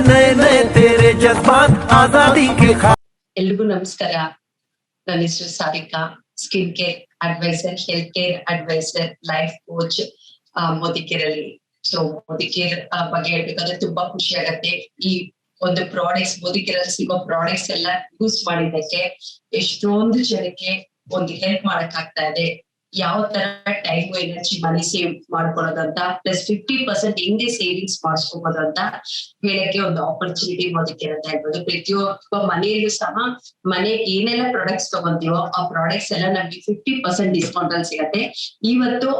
नए नए तेरे जज्बात आजादी के ಎಲ್ರಿಗೂ ನಮಸ್ಕಾರ. ನನ್ನ ಹೆಸರು Sarika, skin care advisor, health care advisor, life coach ಮೋದಿಕೇರಲ್ಲಿ. ಸೊ ಮೋದಿಕೇರ್ ಬಗ್ಗೆ ಹೇಳ್ಬೇಕಂದ್ರೆ ತುಂಬಾ ಖುಷಿ ಆಗತ್ತೆ. ಈ ಒಂದು ಪ್ರಾಡಕ್ಟ್ಸ್ ಮೋದಿಕೇರಲ್ಲಿ ಸಿಗೋ ಪ್ರಾಡಕ್ಟ್ಸ್ ಎಲ್ಲ ಯೂಸ್ ಮಾಡಿದ್ದಕ್ಕೆ ಎಷ್ಟೊಂದು ಜನಕ್ಕೆ ಒಂದು ಹೆಲ್ಪ್ ಮಾಡಕ್ ಆಗ್ತಾ ಇದೆ. ಯಾವ ತರ ಟೈಮ್ ಎನರ್ಜಿ ಮನಿ ಸೇವ್ ಮಾಡ್ಕೊಳ್ಳೋದು ಅಂತ, ಪ್ಲಸ್ 50% ಹಿಂಗೆ ಸೇವಿಂಗ್ಸ್ ಮಾಡಿಸ್ಕೋಬಹುದು ಅಂತ ಹೇಳಕ್ಕೆ ಒಂದು ಆಪರ್ಚುನಿಟಿ ಮೋದಿಕೇರ್ ಅಂತ ಹೇಳ್ಬೋದು. ಪ್ರತಿಯೊಬ್ಬ ಮನೆಯಲ್ಲೂ ಸಹ ಮನೆಗೆ ಏನೆಲ್ಲ ಪ್ರಾಡಕ್ಟ್ಸ್ ತಗೊಂತೀವೋ ಆ ಪ್ರಾಡಕ್ಟ್ಸ್ ಎಲ್ಲ ನಮ್ಗೆ 50% ಡಿಸ್ಕೌಂಟ್ ಅಲ್ಲಿ ಸಿಗತ್ತೆ. ಇವತ್ತು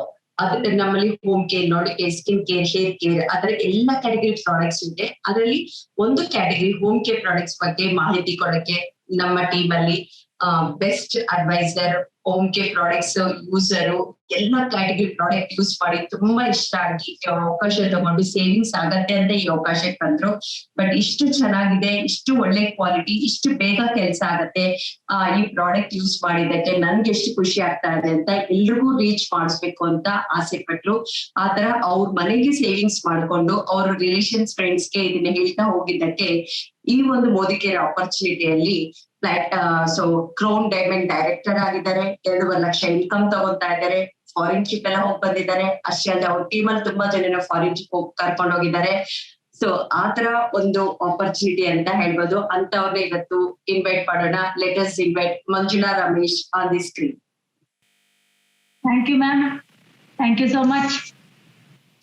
ಅದ್ರ ನಮ್ಮಲ್ಲಿ ಹೋಮ್ ಕೇರ್, ನಾಡಿ care, skin care, hair care, ಅದರ ಎಲ್ಲಾ ಕ್ಯಾಟಗರಿ ಪ್ರಾಡಕ್ಟ್ಸ್ ಇದೆ. ಅದರಲ್ಲಿ ಒಂದು ಕ್ಯಾಟಗರಿ ಹೋಮ್ ಕೇರ್ ಪ್ರಾಡಕ್ಟ್ಸ್ ಬಗ್ಗೆ ಮಾಹಿತಿ ಕೊಡಕ್ಕೆ ನಮ್ಮ ಟೀಮ್ ಅಲ್ಲಿ best advisor, home care products user, ಎಲ್ಲಾ ಕ್ಯಾಟಗರಿ ಪ್ರಾಡಕ್ಟ್ ಯೂಸ್ ಮಾಡಿ ತುಂಬಾ ಇಷ್ಟ ಆಗಿ ಅವಕಾಶ ತಗೊಂಡು ಸೇವಿಂಗ್ಸ್ ಆಗತ್ತೆ ಅಂತ ಈ ಅವಕಾಶಕ್ಕೆ ಬಂದ್ರು. ಬಟ್ ಇಷ್ಟು ಚೆನ್ನಾಗಿದೆ, ಇಷ್ಟು ಒಳ್ಳೆ ಕ್ವಾಲಿಟಿ, ಇಷ್ಟು ಬೇಗ ಕೆಲಸ ಆಗತ್ತೆ ಈ ಪ್ರಾಡಕ್ಟ್ ಯೂಸ್ ಮಾಡಿದಕ್ಕೆ ನನ್ಗೆ ಎಷ್ಟು ಖುಷಿ ಆಗ್ತಾ ಇದೆ ಅಂತ ಎಲ್ರಿಗೂ ರೀಚ್ ಮಾಡಿಸ್ಬೇಕು ಅಂತ ಆಸೆ ಪಟ್ರು. ಆತರ ಅವ್ರ ಮನೆಗೆ ಸೇವಿಂಗ್ಸ್ ಮಾಡ್ಕೊಂಡು ಅವ್ರ ರಿಲೇಷನ್ಸ್, ಫ್ರೆಂಡ್ಸ್ಗೆ ಇದನ್ನ ಹೇಳ್ತಾ ಹೋಗಿದ್ದಕ್ಕೆ ಈ ಒಂದು ಮೋದಿಕೇರ್ ಆಪರ್ಚುನಿಟಿಯಲ್ಲಿ ಸೊ ಕ್ರೌನ್ ಡೈಮಂಡ್ ಡೈರೆಕ್ಟರ್ ಆಗಿದ್ದಾರೆ, 2.5 ಲಕ್ಷ ಇನ್ಕಮ್ ತಗೊಂತಾ ಇದ್ದಾರೆ, ಫಾರಿನ್ ಟ್ರಿಪ್ ಎಲ್ಲ ಹೋಗಿ ಬಂದಿದ್ದಾರೆ. ಅಷ್ಟೇ ಅಲ್ಲದೆ ಅವ್ರ ಟೀಮ್ ಅಲ್ಲಿ ತುಂಬಾ ಜನ ಫಾರಿನ್ ಟ್ರಿಪ್ ಹೋಗಿ ಕರ್ಕೊಂಡು ಹೋಗಿದ್ದಾರೆ. ಸೊ ಆತರ ಒಂದು ಆಪರ್ಚುನಿಟಿ ಅಂತ ಹೇಳ್ಬೋದು. ಅಂತವ್ರನ್ನ ಇವತ್ತು ಇನ್ವೈಟ್ ಮಾಡೋಣ. Let us invite Manjula Ramesh on the screen. Thank you ma'am, thank you so much.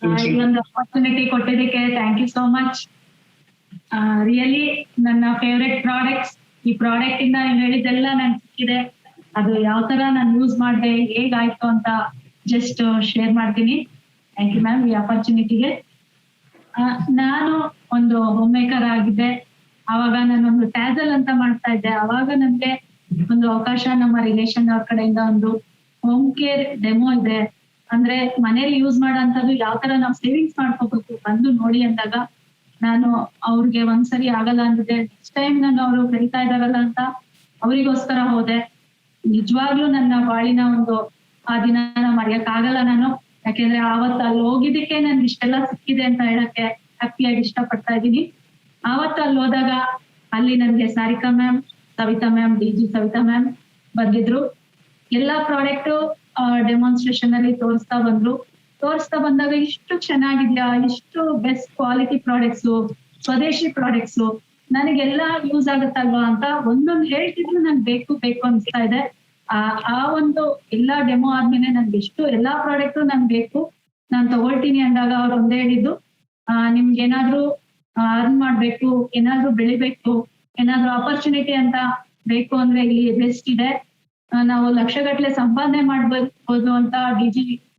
ಈ ಒಂದು ಆಪರ್ಚುನಿಟಿ ಕೊಟ್ಟಿದ್ದಕ್ಕೆ thank you so much. Really ನನ್ನ ಫೇವ್ರೆಟ್ ಪ್ರಾಡಕ್ಟ್ಸ್, ಈ ಪ್ರಾಡಕ್ಟ್ ಇಂದ ನೀವು ಹೇಳಿದ್ದೆಲ್ಲ ನನ್ಗೆ ಸಿಕ್ಕಿದೆ. ಅದು ಯಾವ ತರ ನಾನು ಯೂಸ್ ಮಾಡಿದೆ, ಹೇಗಾಯ್ತು ಅಂತ ಜಸ್ಟ್ ಶೇರ್ ಮಾಡ್ತೀನಿ. ಥ್ಯಾಂಕ್ ಯು ಮ್ಯಾಮ್ ಈ ಆಪರ್ಚುನಿಟಿಗೆ. ನಾನು ಒಂದು ಹೋಮ್ ಮೇಕರ್ ಆಗಿದ್ದೆ. ಅವಾಗ ನಾನೊಂದು ಟ್ಯಾಸಲ್ ಅಂತ ಮಾಡ್ತಾ ಇದ್ದೆ. ಅವಾಗ ನಮ್ಗೆ ಒಂದು ಅವಕಾಶ ನಮ್ಮ ರಿಲೇಷನ್ ಅವ್ರ ಕಡೆಯಿಂದ ಒಂದು ಹೋಮ್ ಕೇರ್ ಡೆಮೋ ಇದೆ, ಅಂದ್ರೆ ಮನೇಲಿ ಯೂಸ್ ಮಾಡೋಂಥದ್ದು ಯಾವ ತರ ನಾವು ಸೇವಿಂಗ್ಸ್ ಮಾಡ್ಕೋಬೇಕು ಬಂದು ನೋಡಿ ಅಂದಾಗ ನಾನು ಅವ್ರಿಗೆ ಒಂದ್ಸರಿ ಆಗಲ್ಲ ಅಂದಿದ್ದೆ. ನೆಕ್ಸ್ಟ್ ಟೈಮ್ ನಾನು ಅವರು ಕರಿತಾ ಇದಾರಲ್ಲ ಅಂತ ಅವರಿಗೋಸ್ಕರ ಹೋದೆ. ನಿಜವಾಗ್ಲೂ ನನ್ನ ಬಾಳಿನ ಒಂದು ಆ ದಿನ ಮರೆಯಕ್ ಆಗಲ್ಲ ನಾನು. ಯಾಕೆಂದ್ರೆ ಆವತ್ತು ಅಲ್ಲಿ ಹೋಗಿದ್ದಕ್ಕೆ ನನ್ಗೆ ಇಷ್ಟೆಲ್ಲ ಸಿಕ್ಕಿದೆ ಅಂತ ಹೇಳಕ್ಕೆ ಹ್ಯಾಪಿಯಾಗಿ ಇಷ್ಟಪಡ್ತಾ ಇದ್ದೀನಿ. ಆವತ್ತು ಅಲ್ಲಿ ಹೋದಾಗ ಅಲ್ಲಿ ನನ್ಗೆ Sarika ma'am, Savita ma'am, DG Savita ma'am ಬಂದಿದ್ರು. ಎಲ್ಲಾ ಪ್ರಾಡಕ್ಟ್ ಡೆಮಾನ್ಸ್ಟ್ರೇಷನ್ ಅಲ್ಲಿ ತೋರಿಸ್ತಾ ಬಂದಾಗ ಇಷ್ಟು ಚೆನ್ನಾಗಿದ್ಯಾ, ಇಷ್ಟು ಬೆಸ್ಟ್ ಕ್ವಾಲಿಟಿ ಪ್ರಾಡಕ್ಟ್ಸ್, ಸ್ವದೇಶಿ ಪ್ರಾಡಕ್ಟ್ಸ್, ನನಗೆಲ್ಲ ಯೂಸ್ ಆಗತ್ತಲ್ವಾ ಅಂತ ಒಂದೊಂದು ಹೇಳ್ತಿದ್ರು ನನ್ಗೆ ಬೇಕು ಅನ್ಸ್ತಾ ಇದೆ. ಆ ಒಂದು ಎಲ್ಲಾ ಡೆಮೋ ಆದ್ಮೇಲೆ ನನ್ಗೆ ಎಷ್ಟು ಎಲ್ಲಾ ಪ್ರಾಡಕ್ಟ್ ನನ್ಗೆ ಬೇಕು, ನಾನ್ ತಗೊಳ್ತೀನಿ ಅಂದಾಗ ಅವ್ರು ಒಂದೇ ಹೇಳಿದ್ದು, ನಿಮ್ಗೆ ಏನಾದ್ರು ಅರ್ನ್ ಮಾಡ್ಬೇಕು, ಏನಾದ್ರು ಬೆಳಿಬೇಕು, ಏನಾದ್ರು ಆಪರ್ಚುನಿಟಿ ಅಂತ ಬೇಕು ಅಂದ್ರೆ ಇಲ್ಲಿ ಬೆಸ್ಟ್ ಇದೆ, ನಾವು ಲಕ್ಷಗಟ್ಲೆ ಸಂಪಾದನೆ ಮಾಡ್ಬೋದು ಅಂತ DG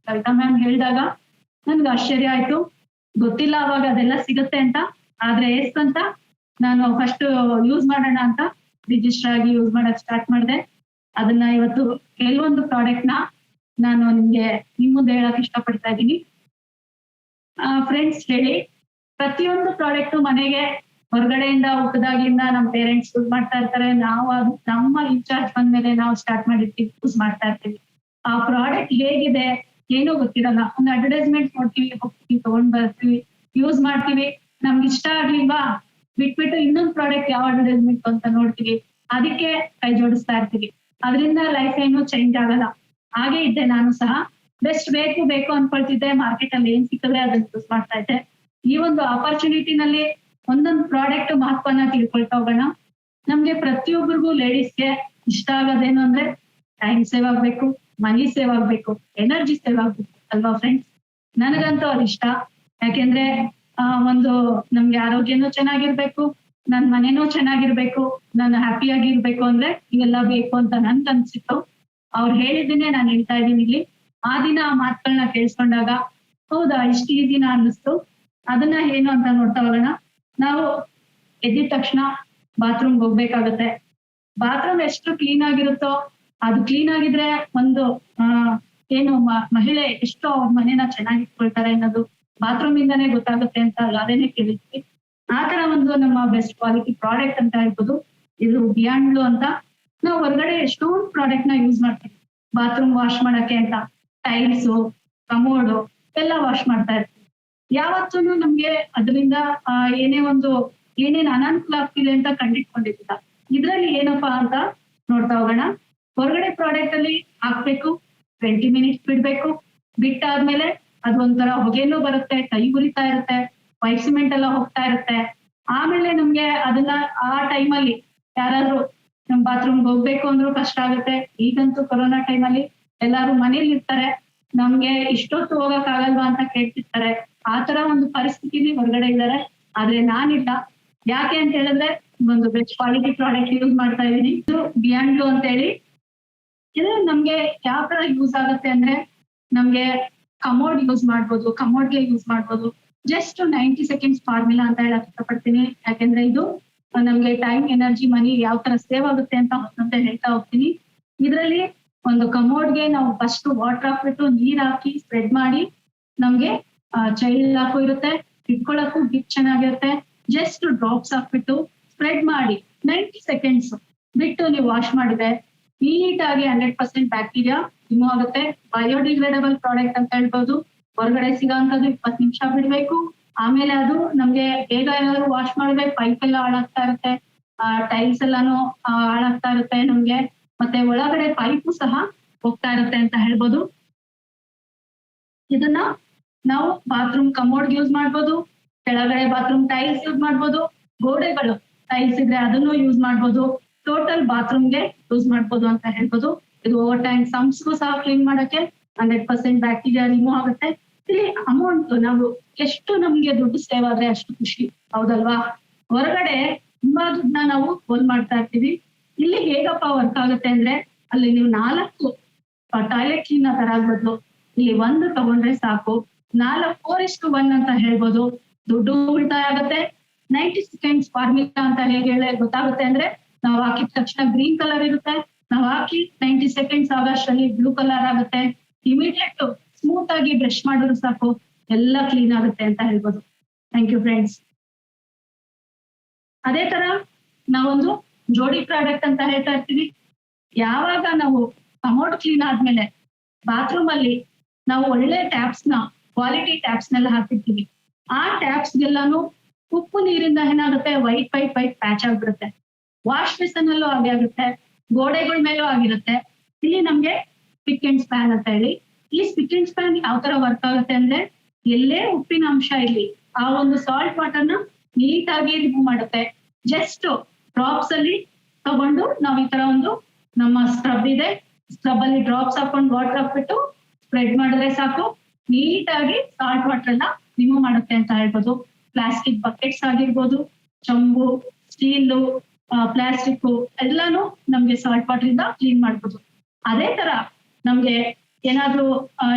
ಸವಿತಾ ಮ್ಯಾಮ್ ಹೇಳಿದಾಗ ನನ್ಗೆ ಆಶ್ಚರ್ಯ ಆಯ್ತು. ಗೊತ್ತಿಲ್ಲ ಅವಾಗ ಅದೆಲ್ಲ ಸಿಗುತ್ತೆ ಅಂತ. ಆದ್ರೆ ಅಂತ ನಾನು ಫಸ್ಟ್ ಯೂಸ್ ಮಾಡೋಣ ಅಂತ ರಿಜಿಸ್ಟರ್ ಆಗಿ ಯೂಸ್ ಮಾಡಕ್ ಸ್ಟಾರ್ಟ್ ಮಾಡಿದೆ. ಅದನ್ನ ಇವತ್ತು ಕೆಲವೊಂದು ಪ್ರಾಡಕ್ಟ್ ನ ನಾನು ನಿಮ್ಗೆ ನಿಮ್ ಮುಂದೆ ಹೇಳಕ್ ಇಷ್ಟಪಡ್ತಾ ಇದ್ದೀನಿ. ಫ್ರೆಂಡ್ಸ್ ಹೇಳಿ, ಪ್ರತಿಯೊಂದು ಪ್ರಾಡಕ್ಟ್ ಮನೆಗೆ ಹೊರಗಡೆಯಿಂದ ಊಟದಾಗಿಂದ ನಮ್ಮ ಪೇರೆಂಟ್ಸ್ ಯೂಸ್ ಮಾಡ್ತಾ ಇರ್ತಾರೆ. ನಾವು ನಮ್ಮ ಇನ್ಚಾರ್ಜ್ ಬಂದ್ಮೇಲೆ ನಾವು ಸ್ಟಾರ್ಟ್ ಮಾಡಿರ್ತೀವಿ, ಯೂಸ್ ಮಾಡ್ತಾ ಇರ್ತೀವಿ. ಆ ಪ್ರಾಡಕ್ಟ್ ಹೇಗಿದೆ ಏನೂ ಗೊತ್ತಿರಲ್ಲ. ಒಂದು ಅಡ್ವರ್ಟೈಸ್ಮೆಂಟ್ ನೋಡ್ತೀವಿ, ಹೋಗ್ತೀವಿ, ತಗೊಂಡ್ ಬರ್ತೀವಿ, ಯೂಸ್ ಮಾಡ್ತೀವಿ, ನಮ್ಗೆ ಇಷ್ಟ ಆಗ್ಲಿಲ್ವಾ ಬಿಟ್ಬಿಟ್ಟು ಇನ್ನೊಂದು ಪ್ರಾಡಕ್ಟ್ ಯಾವ ಅಡ್ವರ್ಟೈಸ್ಮೆಂಟ್ ಅಂತ ನೋಡ್ತೀವಿ, ಅದಕ್ಕೆ ಕೈ ಜೋಡಿಸ್ತಾ ಇರ್ತೀವಿ. ಅದರಿಂದ ಲೈಫ್ ಏನು ಚೇಂಜ್ ಆಗಲ್ಲ. ಹಾಗೆ ಇದ್ದೆ ನಾನು ಸಹ. ಬೆಸ್ಟ್ ಬೇಕು ಅನ್ಕೊಳ್ತಿದ್ದೆ, ಮಾರ್ಕೆಟ್ ಅಲ್ಲಿ ಏನ್ ಸಿಕ್ಕದೆ ಅದನ್ನ ಯೂಸ್ ಮಾಡ್ತಾ ಇದ್ದೆ. ಈ ಒಂದು ಆಪರ್ಚುನಿಟಿನಲ್ಲಿ ಒಂದೊಂದು ಪ್ರಾಡಕ್ಟ್ ಮಹತ್ವನ ತಿಳ್ಕೊಳ್ತಾ ಹೋಗೋಣ. ನಮ್ಗೆ ಪ್ರತಿಯೊಬ್ಬರಿಗೂ ಲೇಡೀಸ್ಗೆ ಇಷ್ಟ ಆಗೋದೇನು ಅಂದ್ರೆ ಟೈಮ್ ಸೇವ್ ಆಗ್ಬೇಕು, ಮನಿ ಸೇವ್ ಆಗ್ಬೇಕು, ಎನರ್ಜಿ ಸೇವ್ ಆಗ್ಬೇಕು ಅಲ್ವಾ ಫ್ರೆಂಡ್ಸ್? ನನಗಂತೂ ಅದು ಇಷ್ಟ. ಯಾಕೆಂದ್ರೆ ಒಂದು ನಮ್ಗೆ ಆರೋಗ್ಯನೂ ಚೆನ್ನಾಗಿರ್ಬೇಕು, ನನ್ ಮನೇನೂ ಚೆನ್ನಾಗಿರ್ಬೇಕು, ನಾನು ಹ್ಯಾಪಿಯಾಗಿರ್ಬೇಕು ಅಂದ್ರೆ ಇವೆಲ್ಲ ಬೇಕು ಅಂತ ನನ್ಗೆ ಅನ್ಸಿತ್ತು. ಅವ್ರು ಹೇಳಿದ್ದನ್ನೇ ನಾನು ಹೇಳ್ತಾ ಇದ್ದೀನಿ ಇಲ್ಲಿ. ಆ ದಿನ ಆ ಮಾತುಗಳನ್ನ ಕೇಳಿಸ್ಕೊಂಡಾಗ ಹೌದಾ ಇಷ್ಟು ಈಸಿನ ಅನ್ನಿಸ್ತು. ಅದನ್ನ ಏನು ಅಂತ ನೋಡ್ತಾ ಹೋಗೋಣ. ನಾವು ಎದ್ದಿದ ತಕ್ಷಣ ಬಾತ್ರೂಮ್ ಹೋಗ್ಬೇಕಾಗತ್ತೆ. ಬಾತ್ರೂಮ್ ಎಷ್ಟು ಕ್ಲೀನ್ ಆಗಿರುತ್ತೋ, ಅದು ಕ್ಲೀನ್ ಆಗಿದ್ರೆ ಒಂದು ಏನು ಮಹಿಳೆ ಎಷ್ಟು ಅವ್ರ ಮನೇನ ಚೆನ್ನಾಗಿ ಇಟ್ಕೊಳ್ತಾರೆ ಅನ್ನೋದು ಬಾತ್ರೂಮ್ ಇಂದಾನೇ ಗೊತ್ತಾಗುತ್ತೆ ಅಂತ ಅದೇನೆ ಕೇಳಿದ್ವಿ. ಆ ತರ ಒಂದು ನಮ್ಮ ಬೆಸ್ಟ್ ಕ್ವಾಲಿಟಿ ಪ್ರಾಡಕ್ಟ್ ಅಂತ ಹೇಳ್ಬೋದು ಇದು ಬಿಯಾಂಡ್ ಬ್ಲೂ ಅಂತ. ನಾವು ಹೊರಗಡೆ ಎಷ್ಟೊಂದು ಪ್ರಾಡಕ್ಟ್ ನ ಯೂಸ್ ಮಾಡ್ತೀವಿ ಬಾತ್ರೂಮ್ ವಾಶ್ ಮಾಡಕ್ಕೆ ಅಂತ. ಟೈಲ್ಸು, ಕಮೋಡು ಎಲ್ಲ ವಾಶ್ ಮಾಡ್ತಾ ಇರ್ತೀವಿ. ಯಾವತ್ತೂ ನಮ್ಗೆ ಅದರಿಂದ ಏನೇ ಒಂದು ಏನೇನ್ ಅನಾನುಕೂಲ ಆಗ್ತಿದೆ ಅಂತ ಕಂಡಿಟ್ಕೊಂಡಿದ್ದಿಲ್ಲ. ಇದ್ರಲ್ಲಿ ಏನಪ್ಪಾ ಅಂತ ನೋಡ್ತಾ ಹೋಗೋಣ. ಹೊರಗಡೆ ಪ್ರಾಡಕ್ಟ್ ಅಲ್ಲಿ ಹಾಕ್ಬೇಕು, 20 ಮಿನಿಟ್ಸ್ ಬಿಡ್ಬೇಕು, ಬಿಟ್ಟಾದ್ಮೇಲೆ ಅದೊಂಥರ ಹೊಗೆನೂ ಬರುತ್ತೆ, ಕೈ ಉರಿತಾ ಇರುತ್ತೆ, ವೈಟ್ ಸಿಮೆಂಟ್ ಎಲ್ಲ ಹೋಗ್ತಾ ಇರುತ್ತೆ. ಆಮೇಲೆ ನಮ್ಗೆ ಅದನ್ನ ಆ ಟೈಮಲ್ಲಿ ಯಾರಾದ್ರೂ ನಮ್ ಬಾತ್ರೂಮ್ಗೆ ಹೋಗ್ಬೇಕು ಅಂದ್ರೂ ಕಷ್ಟ ಆಗುತ್ತೆ. ಈಗಂತೂ ಕೊರೋನಾ ಟೈಮಲ್ಲಿ ಎಲ್ಲಾರು ಮನೇಲಿ ಇರ್ತಾರೆ, ನಮ್ಗೆ ಇಷ್ಟೊತ್ತು ಹೋಗಕ್ ಆಗಲ್ವಾ ಅಂತ ಕೇಳ್ತಿರ್ತಾರೆ. ಆ ತರ ಒಂದು ಪರಿಸ್ಥಿತಿಲಿ ಹೊರಗಡೆ ಇದ್ದಾರೆ. ಆದ್ರೆ ನಾನಿಲ್ಲ. ಯಾಕೆ ಅಂತ ಹೇಳಿದ್ರೆ ಒಂದು ಬೆಸ್ಟ್ ಕ್ವಾಲಿಟಿ ಪ್ರಾಡಕ್ಟ್ ಯೂಸ್ ಮಾಡ್ತಾ ಇದೀನಿ. ಇದು ಬಿಯಾಂಡ್ ಅಂತ ಹೇಳಿ. ಇದು ನಮ್ಗೆ ಯಾವ ತರ ಯೂಸ್ ಆಗುತ್ತೆ ಅಂದ್ರೆ, ನಮ್ಗೆ ಕಮೋಡ್ ಯೂಸ್ ಮಾಡ್ಬೋದು, ಕಮೋಡ್ಗೆ ಯೂಸ್ ಮಾಡ್ಬೋದು. ಜಸ್ಟ್ 90 ಸೆಕೆಂಡ್ಸ್ ಫಾರ್ಮುಲಾ ಅಂತ ಹೇಳಕ್ ಇಷ್ಟಪಡ್ತೀನಿ. ಯಾಕೆಂದ್ರೆ ಇದು ನಮ್ಗೆ ಟೈಮ್, ಎನರ್ಜಿ, ಮನಿ ಯಾವ ತರ ಸೇವ್ ಆಗುತ್ತೆ ಅಂತ ಹೇಳ್ತಾ ಹೋಗ್ತೀನಿ. ಇದ್ರಲ್ಲಿ ಒಂದು ಕಮೋಡ್ಗೆ ನಾವು ಫಸ್ಟ್ ವಾಟರ್ ಹಾಕ್ಬಿಟ್ಟು ನೀರ್ ಹಾಕಿ ಸ್ಪ್ರೆಡ್ ಮಾಡಿ, ನಮ್ಗೆ ಚೈಲ್ಡ್ ಹಾಕು ಇರುತ್ತೆ, ಇಟ್ಕೊಳಕ್ಕೂ ಗಿಫ್ಟ್ ಚೆನ್ನಾಗಿರುತ್ತೆ. ಜಸ್ಟ್ ಡ್ರಾಪ್ಸ್ ಹಾಕ್ಬಿಟ್ಟು ಸ್ಪ್ರೆಡ್ ಮಾಡಿ 90 ಸೆಕೆಂಡ್ಸ್ ಬಿಟ್ಟು ನೀವು ವಾಶ್ ಮಾಡಿದ್ರೆ ನೀಟಾಗಿ 100% ಬ್ಯಾಕ್ಟೀರಿಯಾ ರಿಮೂವ್ ಆಗುತ್ತೆ. ಬಯೋಡಿಗ್ರೇಡಬಲ್ ಪ್ರಾಡಕ್ಟ್ ಅಂತ ಹೇಳ್ಬೋದು. ಹೊರಗಡೆ ಸಿಗೋಂಥದ್ದು 20 ನಿಮಿಷ ಬಿಡ್ಬೇಕು. ಆಮೇಲೆ ಅದು ನಮ್ಗೆ ಬೇಗ ಏನಾದ್ರು ವಾಶ್ ಮಾಡಿದ್ರೆ ಪೈಪ್ ಎಲ್ಲ ಹಾಳಾಗ್ತಾ ಇರುತ್ತೆ, ಟೈಲ್ಸ್ ಎಲ್ಲಾನು ಹಾಳಾಗ್ತಾ ಇರುತ್ತೆ ನಮ್ಗೆ. ಮತ್ತೆ ಒಳಗಡೆ ಪೈಪು ಸಹ ಹೋಗ್ತಾ ಇರುತ್ತೆ ಅಂತ ಹೇಳ್ಬೋದು. ಇದನ್ನ ನಾವು ಬಾತ್ರೂಮ್ ಕಮೋಡ್ ಯೂಸ್ ಮಾಡ್ಬೋದು, ಕೆಳಗಡೆ ಬಾತ್ರೂಮ್ ಟೈಲ್ಸ್ ಯೂಸ್ ಮಾಡ್ಬೋದು, ಗೋಡೆಗಳು ಟೈಲ್ಸ್ ಇದ್ರೆ ಅದನ್ನು ಯೂಸ್ ಮಾಡ್ಬೋದು, ಟೋಟಲ್ ಬಾತ್ರೂಮ್ಗೆ ಯೂಸ್ ಮಾಡ್ಬೋದು ಅಂತ ಹೇಳ್ಬೋದು. ಇದು ಓವರ್ ಟೈಮ್ ಸಂಪ್ಸ್ಗೂ ಸಹ ಕ್ಲೀನ್ ಮಾಡಕ್ಕೆ 100% ಬ್ಯಾಕ್ಟೀರಿಯಾ ರಿಮೂವ್ ಆಗುತ್ತೆ. ಇಲ್ಲಿ ಅಮೌಂಟ್ ನಾವು ಎಷ್ಟು ನಮ್ಗೆ ದುಡ್ಡು ಸೇವ್ ಆದ್ರೆ ಅಷ್ಟು ಖುಷಿ, ಹೌದಲ್ವಾ? ಹೊರಗಡೆ ತುಂಬಾ ದುಡ್ಡನ್ನ ನಾವು ಹೋಲ್ ಮಾಡ್ತಾ ಇರ್ತೀವಿ. ಇಲ್ಲಿ ಹೇಗಪ್ಪ ವರ್ಕ್ ಆಗುತ್ತೆ ಅಂದ್ರೆ, ಅಲ್ಲಿ ನೀವು 4 ಟಾಯ್ಲೆಟ್ ಕ್ಲೀನರ್ ತರ ಬದಲು ಇಲ್ಲಿ 1 ತಗೊಂಡ್ರೆ ಸಾಕು. 4:1 ಅಂತ ಹೇಳ್ಬೋದು. ದುಡ್ಡು ಉಳಿತಾಯ ಆಗುತ್ತೆ. 90 ಸೆಕೆಂಡ್ಸ್ ಫಾರ್ಮುಲಾ ಅಂತ ಹೇಗೆ ಗೊತ್ತಾಗುತ್ತೆ ಅಂದ್ರೆ, ನಾವು ಹಾಕಿದ ತಕ್ಷಣ ಗ್ರೀನ್ ಕಲರ್ ಇರುತ್ತೆ, ನಾವು ಹಾಕಿ 90 ಸೆಕೆಂಡ್ಸ್ ಆಗಷ್ಟರಲ್ಲಿ ಬ್ಲೂ ಕಲರ್ ಆಗುತ್ತೆ. ಇಮಿಡಿಯೇಟ್ ಸ್ಮೂತ್ ಆಗಿ ಬ್ರಷ್ ಮಾಡಿದ್ರು ಸಾಕು, ಎಲ್ಲ ಕ್ಲೀನ್ ಆಗುತ್ತೆ ಅಂತ ಹೇಳ್ಬೋದು. Thank you friends. ಅದೇ ತರ ನಾವೊಂದು ಜೋಡಿ ಪ್ರಾಡಕ್ಟ್ ಅಂತ ಹೇಳ್ತಾ ಇರ್ತೀವಿ. ಯಾವಾಗ ನಾವು ಕಮೋಡ್ ಕ್ಲೀನ್ ಆದ್ಮೇಲೆ ಬಾತ್ರೂಮ್ ಅಲ್ಲಿ ನಾವು ಒಳ್ಳೆ ಟ್ಯಾಪ್ಸ್ ನ, ಕ್ವಾಲಿಟಿ ಟ್ಯಾಪ್ಸ್ ನೆಲ್ಲ ಹಾಕಿರ್ತೀವಿ. ಆ ಟ್ಯಾಪ್ಸ್ ಗೆಲ್ಲಾನು ಉಪ್ಪು ನೀರಿಂದ ಏನಾಗುತ್ತೆ, ವೈಟ್ ಪ್ಯಾಚ್ ಆಗ್ಬಿಡುತ್ತೆ. ವಾಶ್ ಬೇಸನ್ ಅಲ್ಲೂ ಹಾಗೆ ಆಗುತ್ತೆ, ಗೋಡೆಗಳ ಮೇಲೂ ಆಗಿರುತ್ತೆ. ಇಲ್ಲಿ ನಮ್ಗೆ ಸ್ಪಿಕ್ ಅಂಡ್ ಸ್ಪ್ಯಾನ್ ಅಂತ ಹೇಳಿ, ಈ ಸ್ಪಿಕ್ ಅಂಡ್ ಸ್ಪ್ಯಾನ್ ಯಾವ ತರ ವರ್ಕ್ ಆಗುತ್ತೆ ಅಂದ್ರೆ, ಎಲ್ಲೇ ಉಪ್ಪಿನ ಅಂಶ ಇಲ್ಲಿ ಆ ಒಂದು ಸಾಲ್ಟ್ ವಾಟರ್ ನ ನೀಟಾಗಿ ರಿಮೂವ್ ಮಾಡುತ್ತೆ. ಜಸ್ಟ್ ಡ್ರಾಪ್ಸ್ ಅಲ್ಲಿ ತಗೊಂಡು ನಾವು ಈ ತರ ಒಂದು ನಮ್ಮ ಸ್ಕ್ರಬ್ ಇದೆ, ಸ್ಕ್ರಬ್ ಅಲ್ಲಿ ಡ್ರಾಪ್ಸ್ ಹಾಕೊಂಡು ವಾಟರ್ ಹಾಕ್ಬಿಟ್ಟು ಸ್ಪ್ರೆಡ್ ಮಾಡಿದ್ರೆ ಸಾಕು, ನೀಟಾಗಿ ಸಾಲ್ಟ್ ವಾಟರ್ ಎಲ್ಲ ರಿಮೂವ್ ಮಾಡುತ್ತೆ ಅಂತ ಹೇಳ್ಬೋದು. ಪ್ಲಾಸ್ಟಿಕ್ ಬಕೆಟ್ಸ್ ಆಗಿರ್ಬೋದು, ಚಂಬು, ಸ್ಟೀಲು, ಪ್ಲಾಸ್ಟಿಕ್ ಎಲ್ಲಾನು ನಮ್ಗೆ ಸಾಲ್ಟ್ ವಾಟರ್ ಇಂದ ಕ್ಲೀನ್ ಮಾಡ್ಬೋದು. ಅದೇ ತರ ನಮ್ಗೆ ಏನಾದ್ರೂ